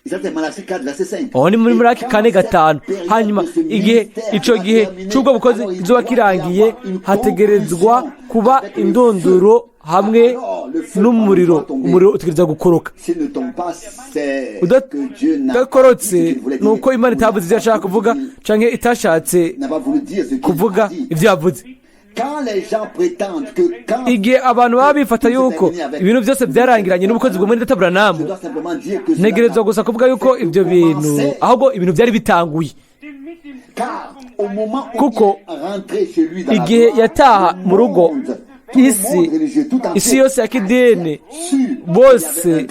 Ça c'est Malachie 4 verset 5. aho ni muri Malaki 4:5. hanyuma igihe ico gihe c'ubwo bukozi izoba kirangiye hategerezwa kuba indunduro hamwe n'umuriro utegereza gukoroka. S'il ne tombe pas, c'est que Dieu n'a udakorotse ni uko Imana itavuze ivyo yashaka kuvuga canke itashatse pas voulu dire ce qu'il kuvuga a dit. ivyo yavuze. Quand les gens prétendent que quand igihe abantu baba bifata yuko ibintu byose byarangiranye n'ubukozi bwa Mwene Data Frank, je dois simplement dire que ntegerezwa gusa kuvuga yuko ibyo bintu ahubwo ibintu byari bitanguye, car au moment où kuko il est rentré chez lui dans la igihe gloire, yataha mu rugo isi yose ya kidini bose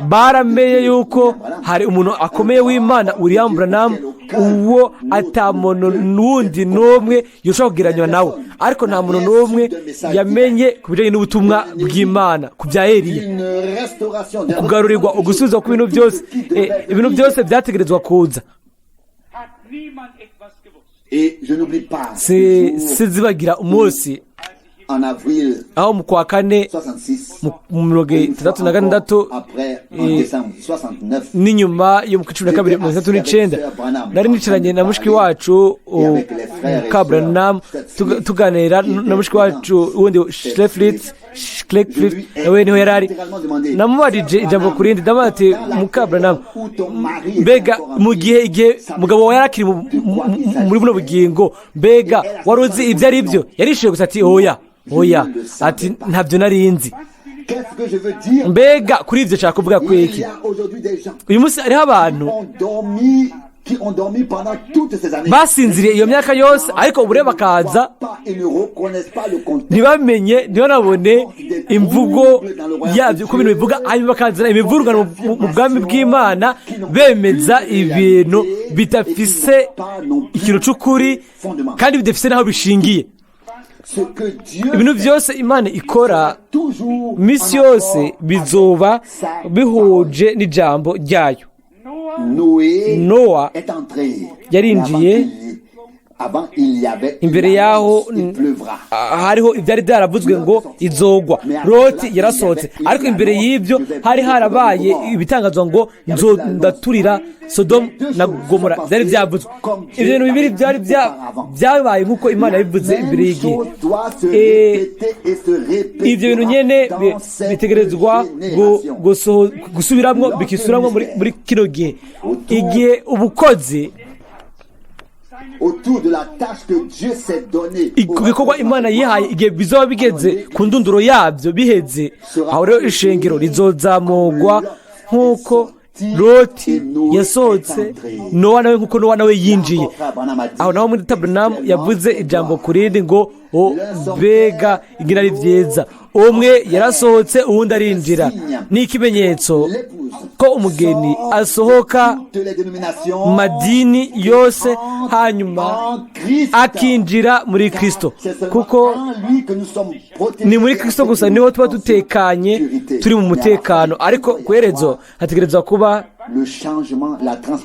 baramenye yuko hari umuntu akomeye w'Imana William Branham, uwo atamuntu n'undi n'umwe yoshobora kugereranywa nawe, ariko nta muntu n'umwe yamenye ku bijyanye n'ubutumwa bw'Imana ku bya Eliya, kugarurirwa ugusubizwa ku bintu byose. Ibintu byose byategerezwa kuza. Sizibagira umunsi en avril aho mu kwa kane 66 mu 66 n'inyuma yo mu 12 39 nari nicaranye na mushiki wacu Branham tuganira na mushiki wacu wundi Krefeld nawe niho yarari. Namubarije ijambo kurindi ndamati Branham, mbega mu gihe mugabo wa yarakiri muri buno bugingo, mbega waruzi ibyo ari byo? Yarishiye gusa ati oya ati ntabyo narinzi. Mbega kuri ibyo nshaka kuvuga kweki, uyu munsi hariho abantu basinziriye iyo myaka yose, ariko ubure bakaza ntibamenye ntibanabone imvugo yabyo uko ibintu bivuga, hanyuma bakazana imivurungano mu bwami bw'Imana bemeza ibintu bidafise ikintu c'ukuri kandi bidafise n'aho bishingiye. Ibintu byose Imana ikora misi yose bizoba bihuje n'ijambo ryayo. Nowa yarinjiye, imbere yaho hariho ibyari byaravuzwe ngo izogwa. Loti yarasohotse, ariko imbere y'ibyo hari harabaye ibitangazwa ngo nzodaturira Sodomu na Gomora, byari byavuzwe. Ibyo bintu bibiri byari byabaye nk'uko Imana yabivuze imbere y'igihe. Ibyo bintu nyene bitegerezwa gusubirwamwo, bikisubiramwo muri kino gihe. Igihe ubukozi igikorwa Imana yihaye igihe bizoba bigeze ku ndunduro yabyo biheze, aho rero ishengero rizozamurwa nk'uko Loti yasohotse, Nowa nawe nk'uko Nowa nawe yinjiye. Aho naho Mwene Data Frank yavuze ijambo kurindi ngo mbega ingina ari byiza, umwe yarasohotse uwundi arinjira. Ni ikimenyetso ko umugeni asohoka mu madini yose hanyuma akinjira muri Kristo, kuko ni muri Kristo gusa niho tuba dutekanye, turi mu mutekano. Ariko kwerezo hategerezwa kuba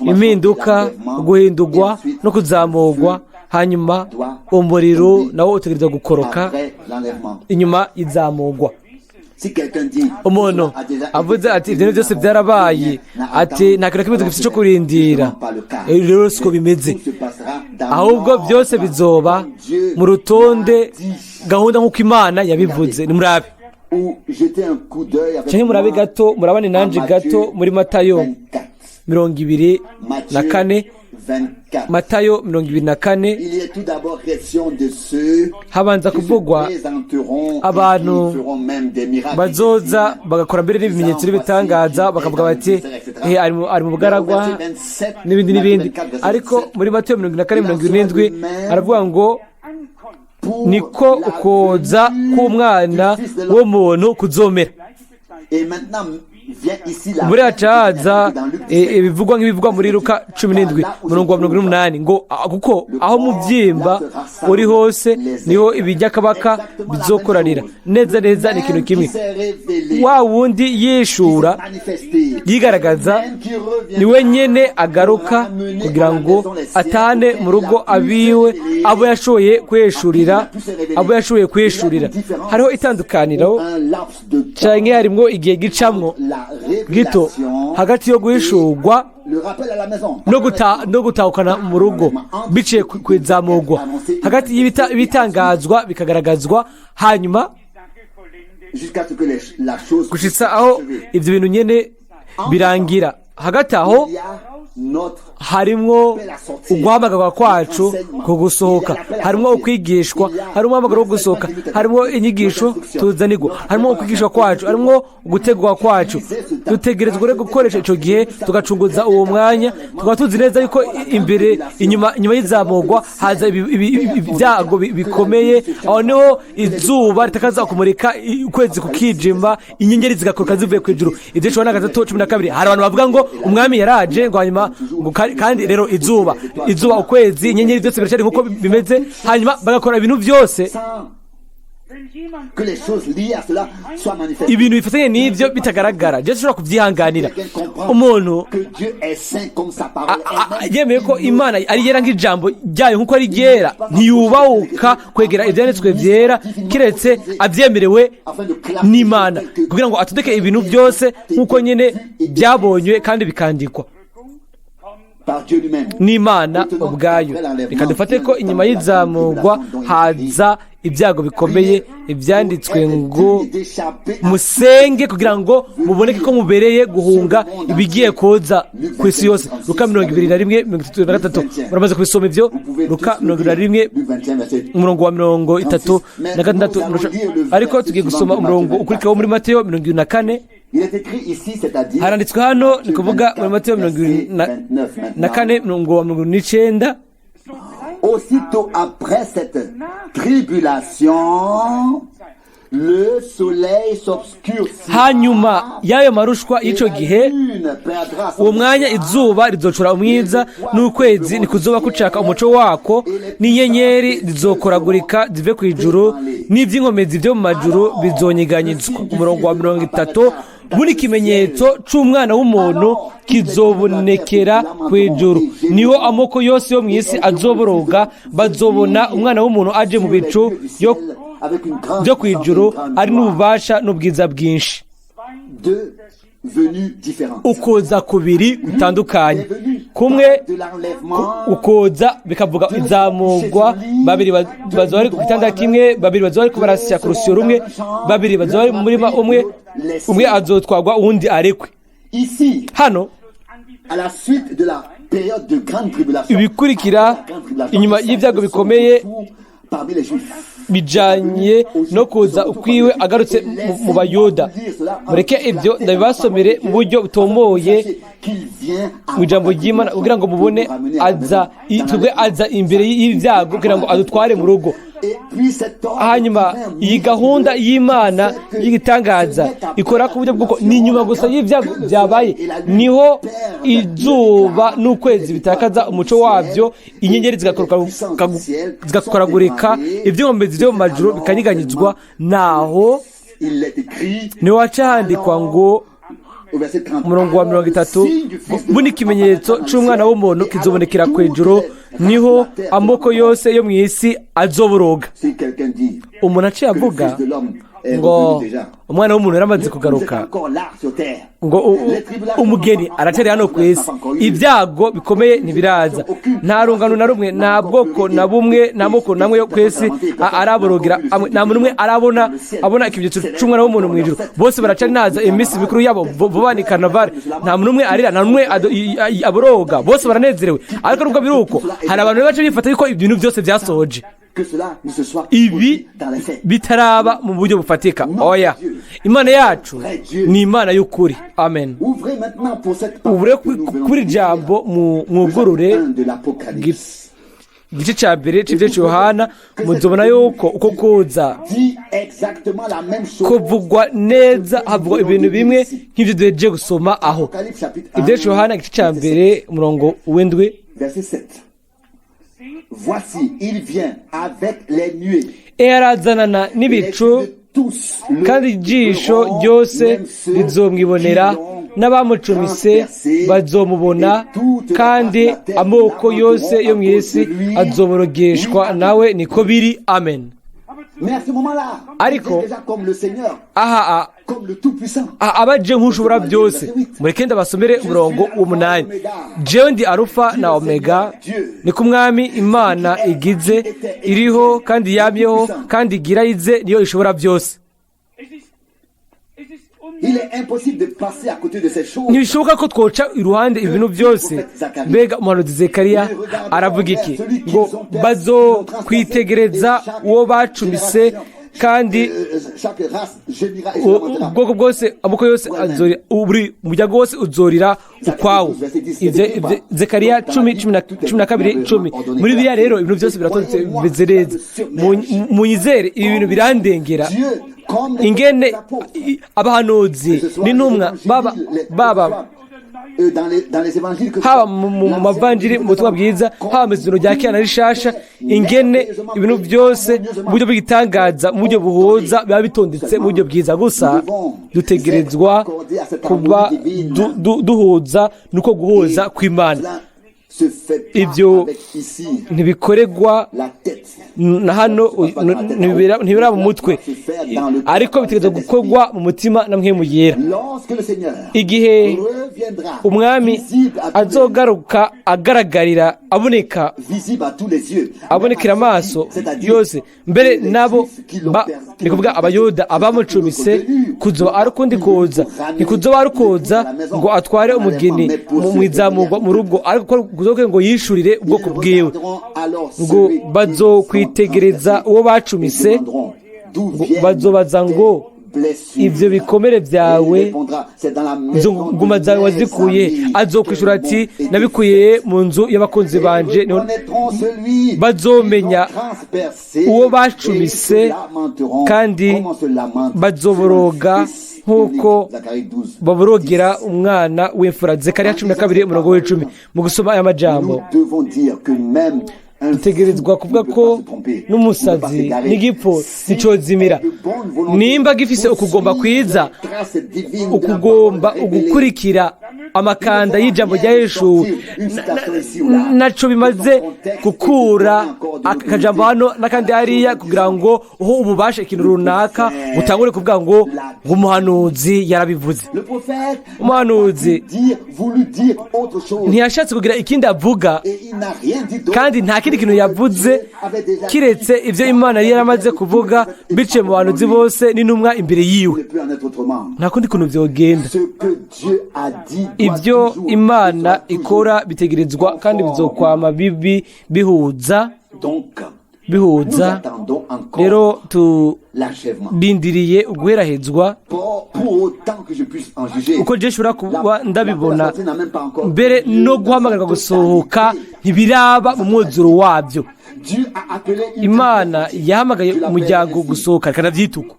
impinduka, guhindurwa no kuzamurwa, hanyuma umuriro nawo utegerezwa gukoroka inyuma y'izamurwa. Umuntu avuze ati ibyo byose byarabaye, ati nta kintu kimwe gifite cyo kurindira. Rero siko bimeze, ahubwo byose bizoba mu rutonde gahunda nk'uko Imana yabivuze. Ni murabe cyangwa murabe gato, murabane nanje gato muri Matayo 24, Matayo 24 habanza kuvugwa abantu bazoza bagakora mbere n'ibimenyetso n'ibitangaza, bakavuga bati ari mu bugaragwa n'ibindi. Ariko muri Matayo 24:27 aravuga ngo niko ukuza k'umwana w'umuntu kuzomera. muri hacaza ibivugwa nk'ibivugwa muri Luka 17:78 ngo kuko aho mubyimba uri hose niho ibinyakabaka bizokoranira neza neza. Ni ikintu kimwe, wa wundi yishura yigaragaza ni we nyene agaruka kugira ngo atane mu rugo abiwe abo yashoboye kwishurira. Hariho itandukaniro canke harimwo igihe gicamwo gito hagati yo guhishurwa no gutahukana mu rugo biciye ku izamurwa, hagati y'ibitangazwa bikagaragazwa hanyuma gushitsa aho ivyo bintu nyene birangira. Hagati aho harimwo uguhamagarwa kwacu ku gusohoka, harimwo ukwigishwa, harimwo uhamagaro wo gusohoka, harimwo inyigisho tuzanirwa, harimwo ukwigishwa kwacu, harimwo gutegurwa kwacu. Dutegerezwa gukoresha ico gihe tugacunguza uwo mwanya, tukaba tuzi neza yuko inyuma y'izamurwa haza ibyago bikomeye. Aho niho izuba ritakaza kumurika, ukwezi kukijima, inyenyeri zigakoroka zivuye ku ijuru. Ivyo Kuwa Gatandatu 12 hari abantu bavuga ngo umwami yaraje ngo hanyuma kandi rero izuba ukwezi inyenyeri byose biracari nkuko bimeze, hanyuma bagakora ibintu byose ibintu bifatanye n'ivyo bitagaragara. Je ushobora kuvyihanganira umuntu yemeye ko Imana ari yera nk'ijambo ryayo nkuko ari ryera, ntiyubawuka kwegera ivyanditswe vyera kiretse avyemerewe n'Imana kugira ngo atudeke ibintu byose nkuko nyene byabonywe kandi bikandikwa n'Imana ubwayo. Reka dufate ko inyuma y'izamurwa haza ibyago bikomeye, ibyanditswe ngo musenge kugira ngo muboneke ko mubereye guhunga ibigiye koza ku isi yose. Luka 21:33 muramaze kubisoma ivyo. Luka 21:36, ariko tugiye gusoma umurongo ukurikiraho muri Mateyo 24. Haranditswe hano ni kuvuga muri Mateyo 24:29. Aussitôt après cette tribulation, le soleil s'obscurcit. Hanyuma y'ayo marushwa y'ico gihe uwo mwanya izuba rizocura umwiza n'ukwezi nikuzoba kucaka umuco wako, n'inyenyeri zizokoragurika zive ku ijuru, n'ivy'inkomezi vyo mu majuru bizonyeganyizwa. Umurongo wa 30, buri kimenyetso c'umwana w'umuntu kizobonekera kw'ijuru, niho amoko yose yo mw'isi azoboroga, bazobona umwana w'umuntu aje mu bicu byo kw'ijuru ari n'ububasha n'ubwiza bwinshi. Ukoza kubiri gutandukanye, kumwe ukoza bikavuga izamurwa, babiri bazoba ari ku gitanda kimwe, babiri bazoba ari kubarasya ku rusyo rumwe, babiri bazoba ari mu murima umwe azotwagwa uwundi arekwe. Hano ibikurikira inyuma y'ibyago bikomeye bijanye no kuza ukwiwe agarutse mu Bayuda. Mureke ibyo ndabibasomere mu buryo butomoye mu ijambo ry'Imana kugira ngo mubone aza imbere y'ibyago kugira ngo adutware mu rugo. Hanyuma iyi gahunda y'Imana y'igitangaza ikora ku buryo bw'uko ni nyuma gusa y'ibyago byabaye niho izuba n'ukwezi bitakaza umuco wabyo, inyenyeri zigakoragurika, ivy'inkomezi vyo mu majuru bikanyiganyizwa. Naho niho haca handikwa ngo umurongo wa 30, buni kimenyetso c'umwana w'umuntu kizobonekera kw'ijuru, niho amoko yose yo mw'isi azoboroga. Umuntu aciye avuga ngo umwana w'umuntu yaramaze kugaruka, ngo umugeni aratari hano ku isi, ibyago bikomeye ntibiraza, nta rungano na rumwe, nta bwoko na bumwe, nta moko namwe yo ku isi araborogera, nta muntu umwe abona ikimenyetso c'umwana w'umuntu mu ijuru. Bose baracari naza iminsi mikuru yabo vuba ni karnavali, nta muntu umwe arira, nta numwe aboroga, bose baranezerewe. Ariko nubwo biri uko hari abantu bace bifata yuko ibintu byose byasohoje, ibi bitaraba mu buryo bufatika. Oya, Imana yacu ni Imana y'ukuri. Amen. Ubure kuri jambo mwugurure igice cya mbere cy'ibyo Yohana muzobona yuko uko kuza kuvugwa neza, havugwa ibintu bimwe nk'ibyo duhejeje gusoma aho. ibyo Yohana igice cya mbere umurongo w'indwi. Arazanana n'ibicu kandi ijisho ryose rizomwibonera, n'abamucumise bazomubona, kandi amoko yose yo mu isi azoborogeshwa nawe. Niko biri. Amen. Ariko aha abaje nk'ushobora byose, mureke ndabasomere umurongo w'umunani. jewe ndi arufa na omega, niko umwami Imana igize, iriho kandi yamyeho kandi igira ize, niyo ishobora byose. ntibishoboka ko twoca iruhande ibintu byose. Mbega umuhanuzi Zekariya aravuga iki? ngo bazokwitegereza uwo bacumise, kandi ubwoko bwose, amoko yose azorira, buri muryango wose uzorira ukwawo. Zekariya 10:12. muri biriya rero ibintu byose biratondetse bimeze neza. munyizere ibi bintu birandengera ingene abahanuzi n'intumwa haba mu mavanjiri, mu butumwa bwiza, haba mu izina rya kera na rishasha, ingene ibintu byose mu buryo bw'igitangaza, mu buryo buhuza, biba bitondetse mu buryo bwiza. Gusa dutegerezwa kuba duhuza, nuko guhuza kw'Imana. ibyo ntibikoregwa na hano, ntibira mu mutwe, ariko bitegerezwa gukorwa mu mutima na mpwemu yera. igihe umwami azogaruka agaragarira, abonekera amaso yose, mbere nabo ni kuvuga abayuda abamucumise, kuzoba ari ukundi kuza. ntikuzoba ari ukuza ngo atware umugeni mu izamurwa mu rugo, ariko ngo yishurire ubwoko bwiwe. ngo bazokwitegereza uwo bacumise, bazobaza ngo ibyo bikomere byawe, izo nguma zawe wazikuye? azokwishura ati nabikuye mu nzu y'abakunzi banje. bazomenya uwo bacumise, kandi bazoboroga nk'uko baborogera umwana w'imfura. Zekariya 12:10. mu gusoma aya majambo dutegerezwa kuvuga ko n'umusazi n'igipfu nicozimira. nimba gifise ukugomba kwiza, ukugomba ugukurikira amakanda y'ijambo rya Yesu, naco bimaze gukura akajambo hano n'akandi hariya, kugira ngo uho ububasha ikintu runaka utangure kuvuga ngo umuhanuzi yarabivuze. umuhanuzi ntiyashatse kugira ikindi avuga, kandi nta kindi kintu yavuze kiretse ibyo Imana yari yaramaze kuvuga biciye mu bahanuzi bose n'intumwa imbere yiwe. nta kundi kuntu byogenda. ibyo Imana ikora bitegerezwa kandi bizokwama bihuza. rero turindiriye uguherahezwa. uko je shobora kuba ndabibona, mbere no guhamagarwa gusohoka ntibiraba mu mwuzuro wabyo. Imana yahamagaye umuryango gusohoka ikanabyituka,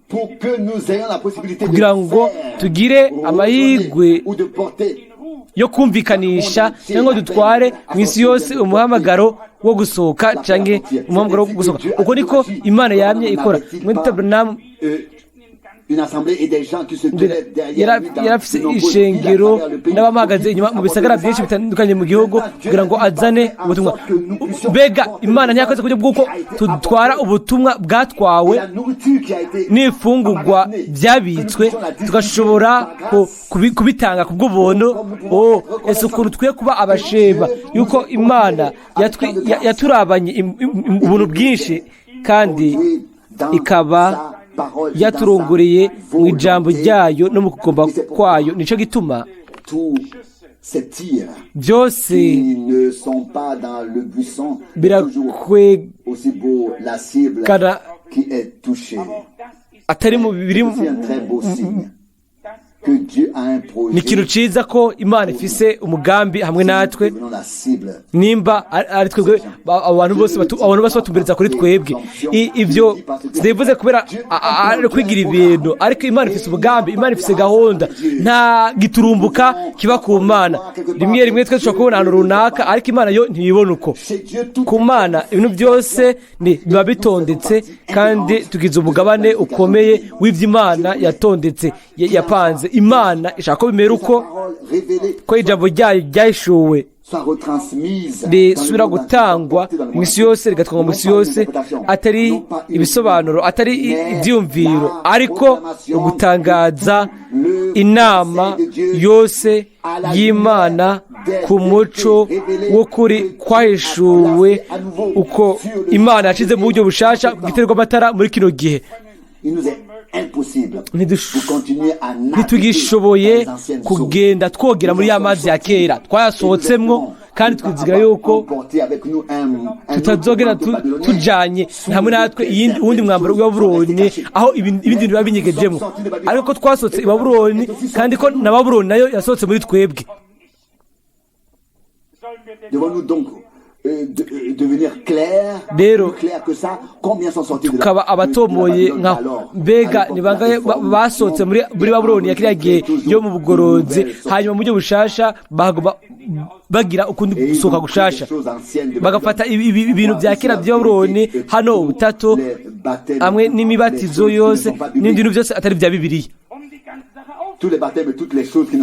kugira ngo tugire amahirwe yo kumvikanisha cyangwa dutware mu isi yose umuhamagaro wo gusohoka cyangwa umuhamagaro wo gusohoka. uko niko Imana yamye ikora. yarafise ishengero n'abamuhagaze inyuma mu bisagara byinshi bitandukanye mu gihugu, kugira ngo azane ubutumwa. Mbega Imana ntiyakoze kuburyo bw'uko tudutwara ubutumwa bwatwawe n'ifungurwa byabitswe, tugashobora kubitanga ku bw'ubuntu. ese ukuntu twe kuba abasheba yuko Imana yaturabanye ubuntu bwinshi, kandi ikaba yaturongoreye mu ijambo ryayo no mu kugomba kwayo. nicyo gituma byose birakwegana atari mu biri ni ikintu ciza ko Imana ifise umugambi hamwe natwe, nimba ari twebwe abantu bose batumbereza kuri twebwe. Ivyo sivuze kubera ari kwigira ibintu, ariko Imana ifise umugambi, Imana ifise gahunda, nta giturumbuka kiba ku Mana. Rimwe rimwe twe dushobora kubona ahantu runaka, ariko Imana yo ntiyibona uko. Ku Mana ibintu byose biba bitondetse, kandi tugize umugabane ukomeye w'ivy'Imana yatondetse, yapanze. Imana ishaka ko bimera uko, ko ijambo ryayo ryahishuwe risubira gutangwa misi yose, rigatangwa misi yose, atari ibisobanuro, atari ivyumviro, ariko ugutangaza inama yose y'Imana ku muco w'ukuri kwahishuwe, uko Imana yashize mu buryo bushasha bwiterwa amatara muri kino gihe. Ntitugishoboye kugenda twogera muri ya mazi ya kera twayasohotsemwo, kandi twizigara yuko tutazogera tujanye hamwe natwe uwundi mwambaro wa Babuloni, aho ibindi bintu biba binyegejemwo, ariko ko twasohotse i Babuloni, kandi ko na Babuloni nayo yasohotse muri twebwe. Rero tukaba abatomoye nka mbega ni bangahe basohotse muri Babuloni ya kiriya gihe yo mu bugorozi, hanyuma mu buryo bushasha bagira ukundi gusohoka gushasha, bagafata ibintu vya kera vya Babuloni, hano ubutatu hamwe n'imibatizo yose n'ibindi bintu byose atari vya Bibiliya.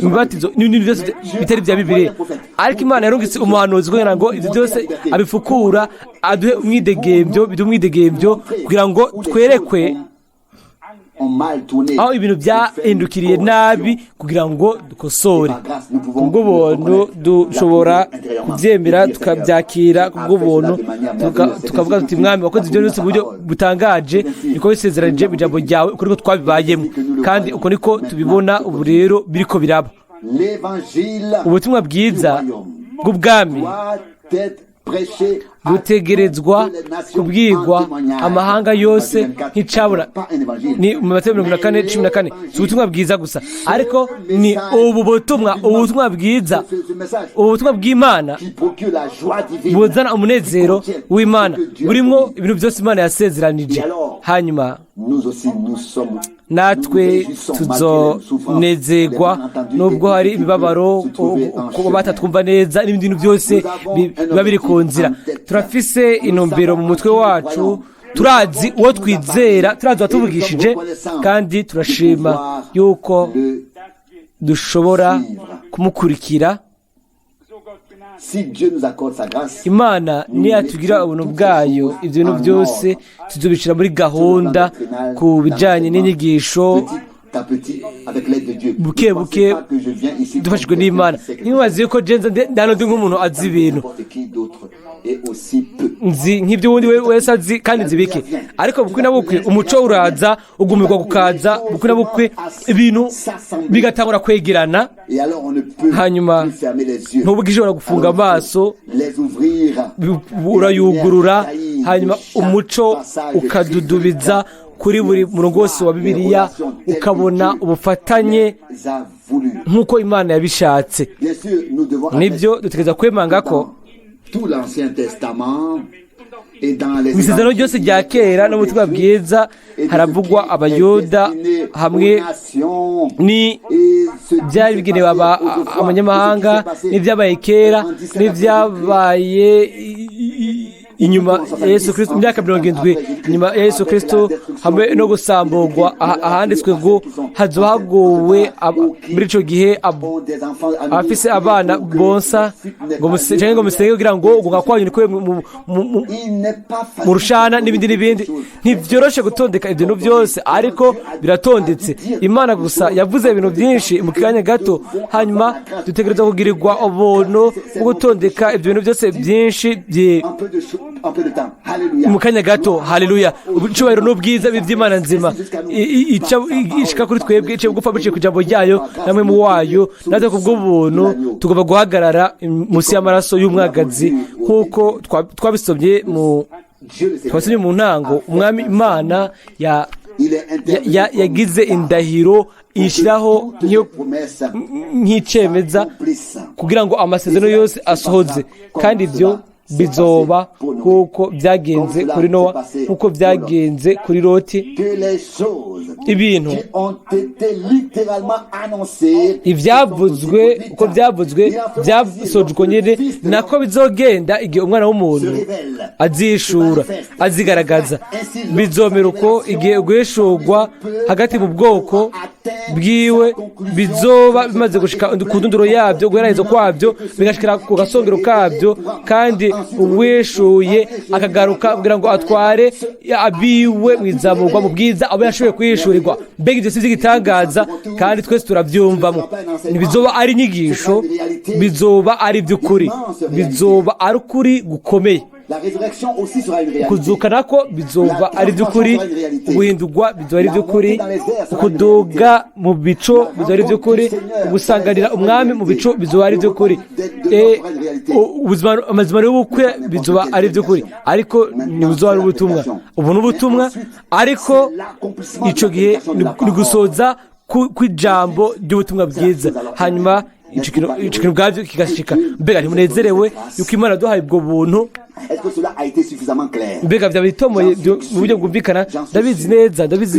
Imibatizo n'ibintu byose bitari vya Bibiliya, ariko Imana yarungitse umuhanuzi kugira ngo ivyo byose abifukura, aduhe umwidegemvyo kugira ngo twerekwe aho ibintu byahindukiriye nabi, kugira ngo dukosore. Kubwo buntu dushobora kuvyemera tukabyakira, kubwo buntu tukavuga tuti Mwami wakoze ibyo byose mu buryo butangaje, niko bisezeranije mu ijambo ryawe, uko niko twabibayemo, kandi uko niko tubibona ubu rero biriko biraba. Ubutumwa bwiza bw'ubwami dutegerezwa kubwirwa amahanga yose nk'icabona. Ni mu Matayo 24:14, si ubutumwa bwiza gusa, ariko ni ubutumwa bwiza, ubutumwa bw'Imana buzana umunezero w'Imana, burimwo ibintu byose Imana yasezeranije. Hanyuma natwe tuzonezerwa nubwo hari imibabaro, kuba batatwumva neza n'ibindi bintu byose biba biri ku nzira. Turafise intumbero mu mutwe wacu, turazi uwo twizera, turazi uwatuvugishije, kandi turashima yuko dushobora kumukurikira. Imana niyatugira ubuntu bwayo, ibyo bintu byose tuzobishira muri gahunda ku bijanye n'inyigisho buke buke, dufashijwe n'Imana. Ntibaze yuko jenza ndano ndi nk'umuntu azi ibintu, nzi nk'ibyo wundi wese azi, kandi nzi bike, ariko bukwi na bukwi umuco uraza, ugumirwa gukaza, bukwi na bukwi ibintu bigatangura kwegerana, hanyuma ntubugishobora gufunga amaso, urayugurura, hanyuma umuco ukadudubiza kuri buri murongo wose wa Bibiliya, ukabona ubufatanye nk'uko Imana yabishatse. Nibyo dutegereza kwemanga ko Isezerano ryose rya kera no mu butumwa bwiza haravugwa abayuda hamwe ni byari bigenewe abanyamahanga, n'ibyabaye kera n'ibyabaye inyuma ya Yesu Kristo, imyaka 70 inyuma ya Yesu Kristo, hamwe no gusamburwa ahanditswe ngo hazohagowe muri ico gihe afise abana bonsa ngo musenge kugira ngo ugakwanyu niko mu rushana n'ibindi. Ntivyoroshe gutondeka ibintu byose, ariko biratondetse. Imana gusa yavuze ibintu byinshi mu kanya gato, hanyuma dutegereza kugirirwa ubuntu bwo gutondeka ibyo bintu byose byinshi mu kanya gato. Haleluya! Ubicubahiro n'ubwiza by'Imana nzima ishika kuri twebwe, ice gupfa biciye ku jambo ryayo namwe mu wayo, natwe kubw'ubuntu tugomba guhagarara munsi y'amaraso y'umwagazi, nk'uko twabisomye mu ntango. Umwami Imana yagize indahiro ishyiraho nk'icemeza kugira ngo amasezerano yose asohoze, kandi ibyo bizoba nk'uko byagenze kuri Nowa, nk'uko byagenze kuri Loti. Ibintu ibyavuzwe uko byavuzwe byasojwe nyine nako bizogenda igihe umwana w'umuntu azishura azigaragaza. Bizomera uko igihe guhishurwa hagati mu bwoko bwiwe bizoba bimaze gushika ku ndunduro yabyo, guheraheza kwabyo bigashikira ku gasongero kabyo, kandi uwishuye akagaruka kugira ngo atware abiwe mu izamurwa mu bwiza abo yashoboye kwishurirwa. Mbega ibyo si igitangaza, kandi twese turabyumvamo. Ntibizoba ari inyigisho, bizoba ari iby'ukuri, bizoba ari ukuri gukomeye. Kuzuka nako bizoba ari iby'ukuri, guhindurwa bizoba ari iby'ukuri, kuduga mu bico bizoba ari iby'ukuri, gusanganira umwami mu bico bizoba ari iby'ukuri, amazima y'ubukwe bizoba ari iby'ukuri. Ariko ntibuzoba ari ubutumwa. Ubu ni ubutumwa, ariko icyo gihe ni gusoza kw'ijambo ry'ubutumwa bwiza, hanyuma icyo kintu ubwabyo kigashika. Mbega ntimunezerewe yuko Imana yaduhaye ubwo buntu? Mbega byaba bitomoye mu buryo bwumvikana? Ndabizi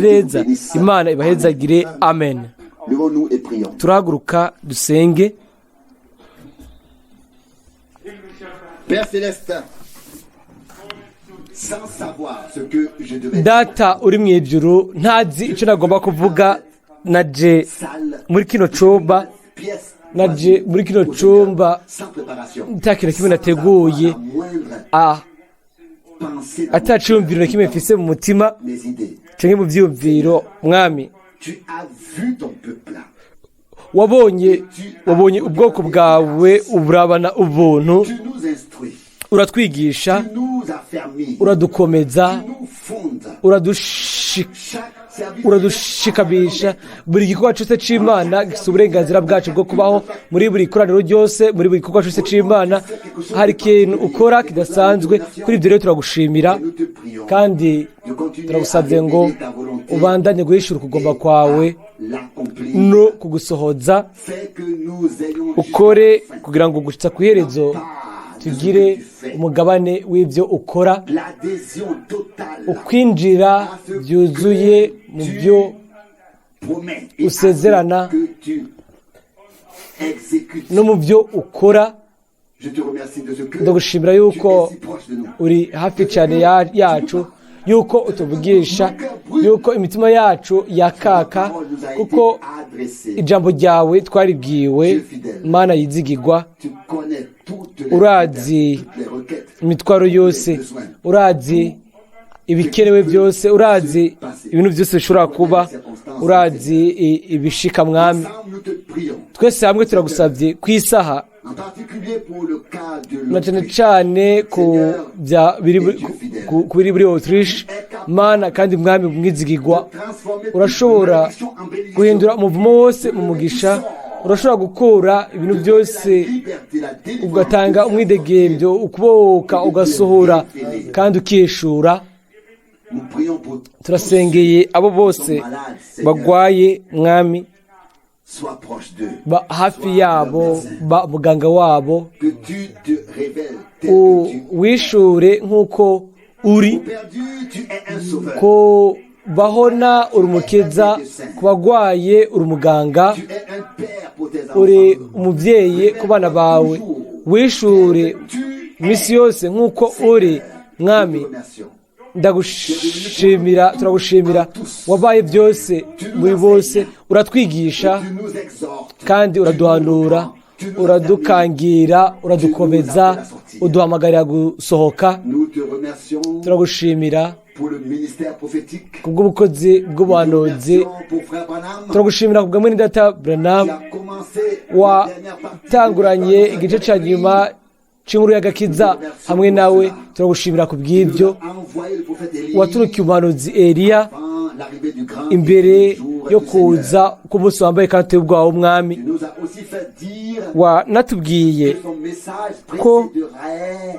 neza. Imana ibahezagire. Amen. Turahaguruka dusenge. Data uri mu ijuru, ntazi icyo nagomba kuvuga, naje muri kino cyumba nta kintu kimwe nateguye, ataciyumviro na kimwe mfise mu mutima cyangwa mu byiyumviro. Mwami, wabonye ubwoko bwawe uburabana ubuntu, uratwigisha, uradukomeza, uradushikamisha. Buri gikorwa cyose cy'Imana gifite uburenganzira bwacu bwo kubaho muri buri koraniro ryose, muri buri gikorwa cyose cy'Imana. Hari ikintu ukora kidasanzwe. Kuri ibyo rero turagushimira, kandi turagusabye ngo ubandanye guhishura ukugomba kwawe no kugusohoza. Ukore kugira ngo gushitsa ku iherezo tugire umugabane w'ibyo ukora, ukwinjira byuzuye mu byo usezerana no mu byo ukora. Ndagushimira yuko uri hafi cyane yacu, yuko utuvugisha, yuko imitima yacu yakaka, kuko ijambo ryawe twaribwiwe. Mana yizigirwa, urazi imitwaro yose, urazi ibikenewe byose, urazi ibintu byose bishobora kuba, urazi ibishika. Mwami, twese hamwe turagusabye ku isaha, na cyane cyane ku biri muri Autriche. Mana, kandi Mwami mwizigirwa, urashobora guhindura umuvumo wose mu mugisha, urashobora gukura ibintu byose, ugatanga umwidegembyo, ukuboka, ugasohora, kandi ukishura. Turasengeye abo bose bagwaye, Mwami, hafi yabo, muganga wabo, wishure nk'uko uri, ko bahona uri umukiza, ku bagwaye uri umuganga, uri umubyeyi ku bana bawe. Wishure iminsi yose nk'uko uri. Mwami, ndagushimira, turagushimira, wabaye byose muri bose, uratwigisha kandi uraduhanura, uradukangira, uradukomeza, uduhamagarira gusohoka. Turagushimira kubw'ubukozi bw'ubuhanuzi, turagushimira kubwa Mwene Data Branham watanguranye igice cya nyuma cy'inkuru y'agakiza hamwe nawe. Turagushimira kubw'ibyo waturukiye umuhanuzi Eliya imbere yo kuza k'umunsi wambaye kandi ubwawe. Mwami, wanatubwiye ko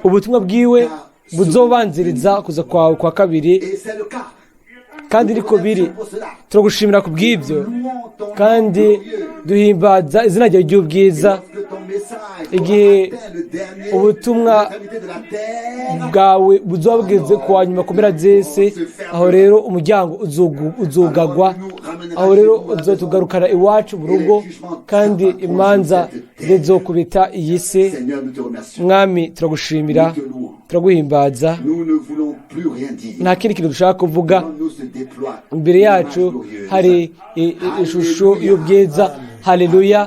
ubutumwa bwiwe buzobanziriza kuza kwawe kwa kabiri, kandi niko biri. Turagushimira ku bw'ibyo kandi duhimbaza izina ryawe ry'ubwiza. Igihe ubutumwa bwawe buzoba bugeze ku wa nyuma ku mpera z'isi, aho rero umuryango uzugagwa, aho rero uzotugarukana iwacu mu rugo kandi imanza zizokubita iyi si. Mwami turagushimira, turaguhimbaza. Nta kindi kintu dushaka kuvuga. Imbere yacu hari ishusho y'ubwiza. Haleluya,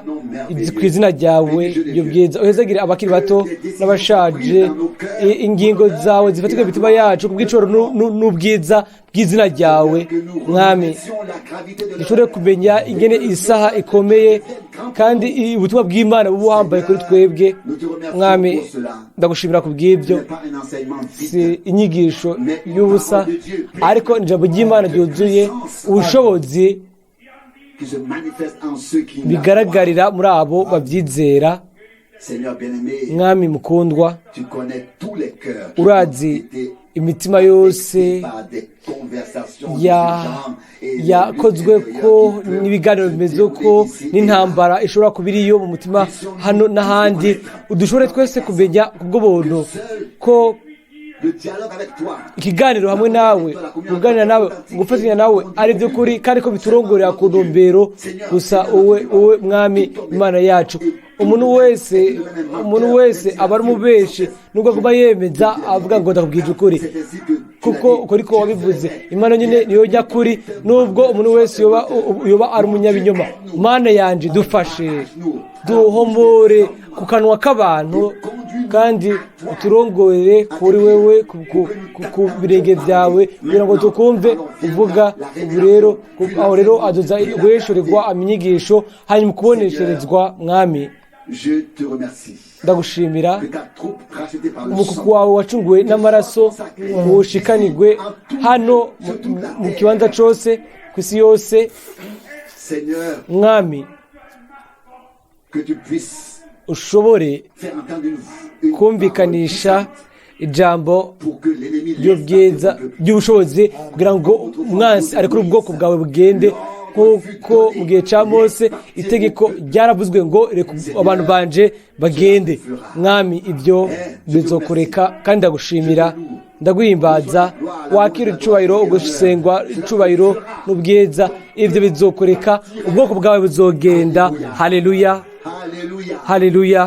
ku izina ryawe y'ubwiza. Uhezagire abakiri bato n'abashaje, ingingo zawe zifatika imitima yacu ku bw'icoro n'ubwiza bw'izina ryawe. Mwami dushobore kumenya ingene isaha ikomeye kandi ubutumwa bw'Imana buba buhambaye kuri twebwe. Mwami ndagushimira ku bw'ibyo. Si inyigisho y'ubusa, ariko ijambo ry'Imana ryuzuye ubushobozi bigaragarira muri abo babyizera. Mwami mukundwa, urazi imitima yose yakozwe ko n'ibiganiro bimeze ko n'intambara ishobora kuba iriyo mu mutima hano n'ahandi. Udushobore twese kumenya kubw'ubuntu ko ikiganiro hamwe nawe, kuganira nawe, gufatanya nawe ari byo kuri kandi ko biturongorera ku ntumbero gusa wowe Mwami Imana yacu. Umuntu wese aba ari umubeshi nubwo agomba yemeza avuga ngo ndakubwije ukuri, kuko ukuri ko wabivuze. Imana nyine niyo jya kuri nubwo umuntu wese yoba ari umunyabinyoma. Mana yanje dufashe, duhomore ku kanwa k'abantu kandi uturongorere kuri wewe ku birenge byawe kugira ngo tukumve uvuga. Ubu rero aho rero aduza guhesherezwa aminyigisho hanyuma kubonesherezwa. Mwami ndagushimira umukuku wawe wacunguwe n'amaraso ushikanirwe hano mu kibanza cyose ku isi yose. Mwami ushobore kumvikanisha ijambo ry'ubwiza ry'ubushobozi kugira ngo umwansi arekure ubwoko bwawe bugende, kuko mu gihe cya Mose itegeko ryaravuzwe ngo reka abantu banje bagende. Mwami ibyo bizokureka kandi ndagushimira, ndaguhimbaza. Wakira icubahiro, ugusengwa icubahiro n'ubwiza. Ibyo bizokureka, ubwoko bwawe buzogenda. Haleluya, haleluya.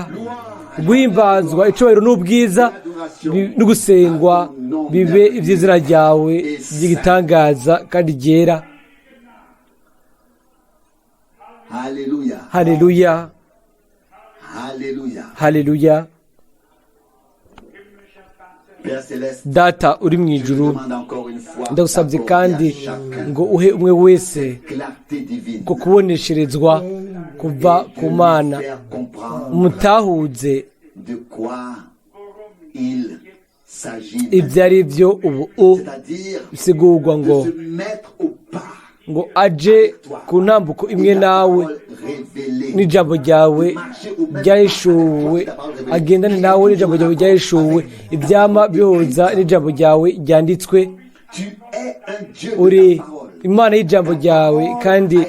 Guhimbazwa icubahiro n'ubwiza n'ugusengwa bibe iby'izina ryawe ry'igitangaza kandi ryera. Haleluya, haleluya, haleluya, haleluya. Data uri mu ijuru, ndagusabye kandi ngo uhe umwe wese ko kubonesherezwa kuva ku Mana, mutahuze ibyo ari byo ubu bisigurwa ngo aje ku ntambuko imwe nawe n'ijambo ryawe ryahishuwe, agendane nawe n'ijambo ryawe ryahishuwe, ibyama bihoza n'ijambo ryawe ryanditswe. Uri Imana y'ijambo ryawe kandi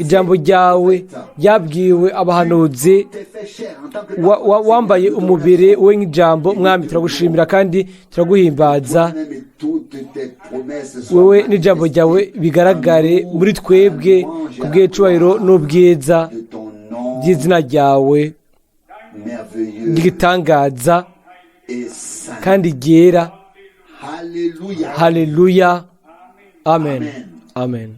ijambo ryawe ryabwiwe abahanuzi, wambaye umubiri we nk'ijambo. Mwami turagushimira kandi turaguhimbaza. Wewe n'ijambo ryawe bigaragare muri twebwe ku bw'icubahiro n'ubwiza by'izina ryawe ry'igitangaza kandi ryera. Haleluya, amen, amen.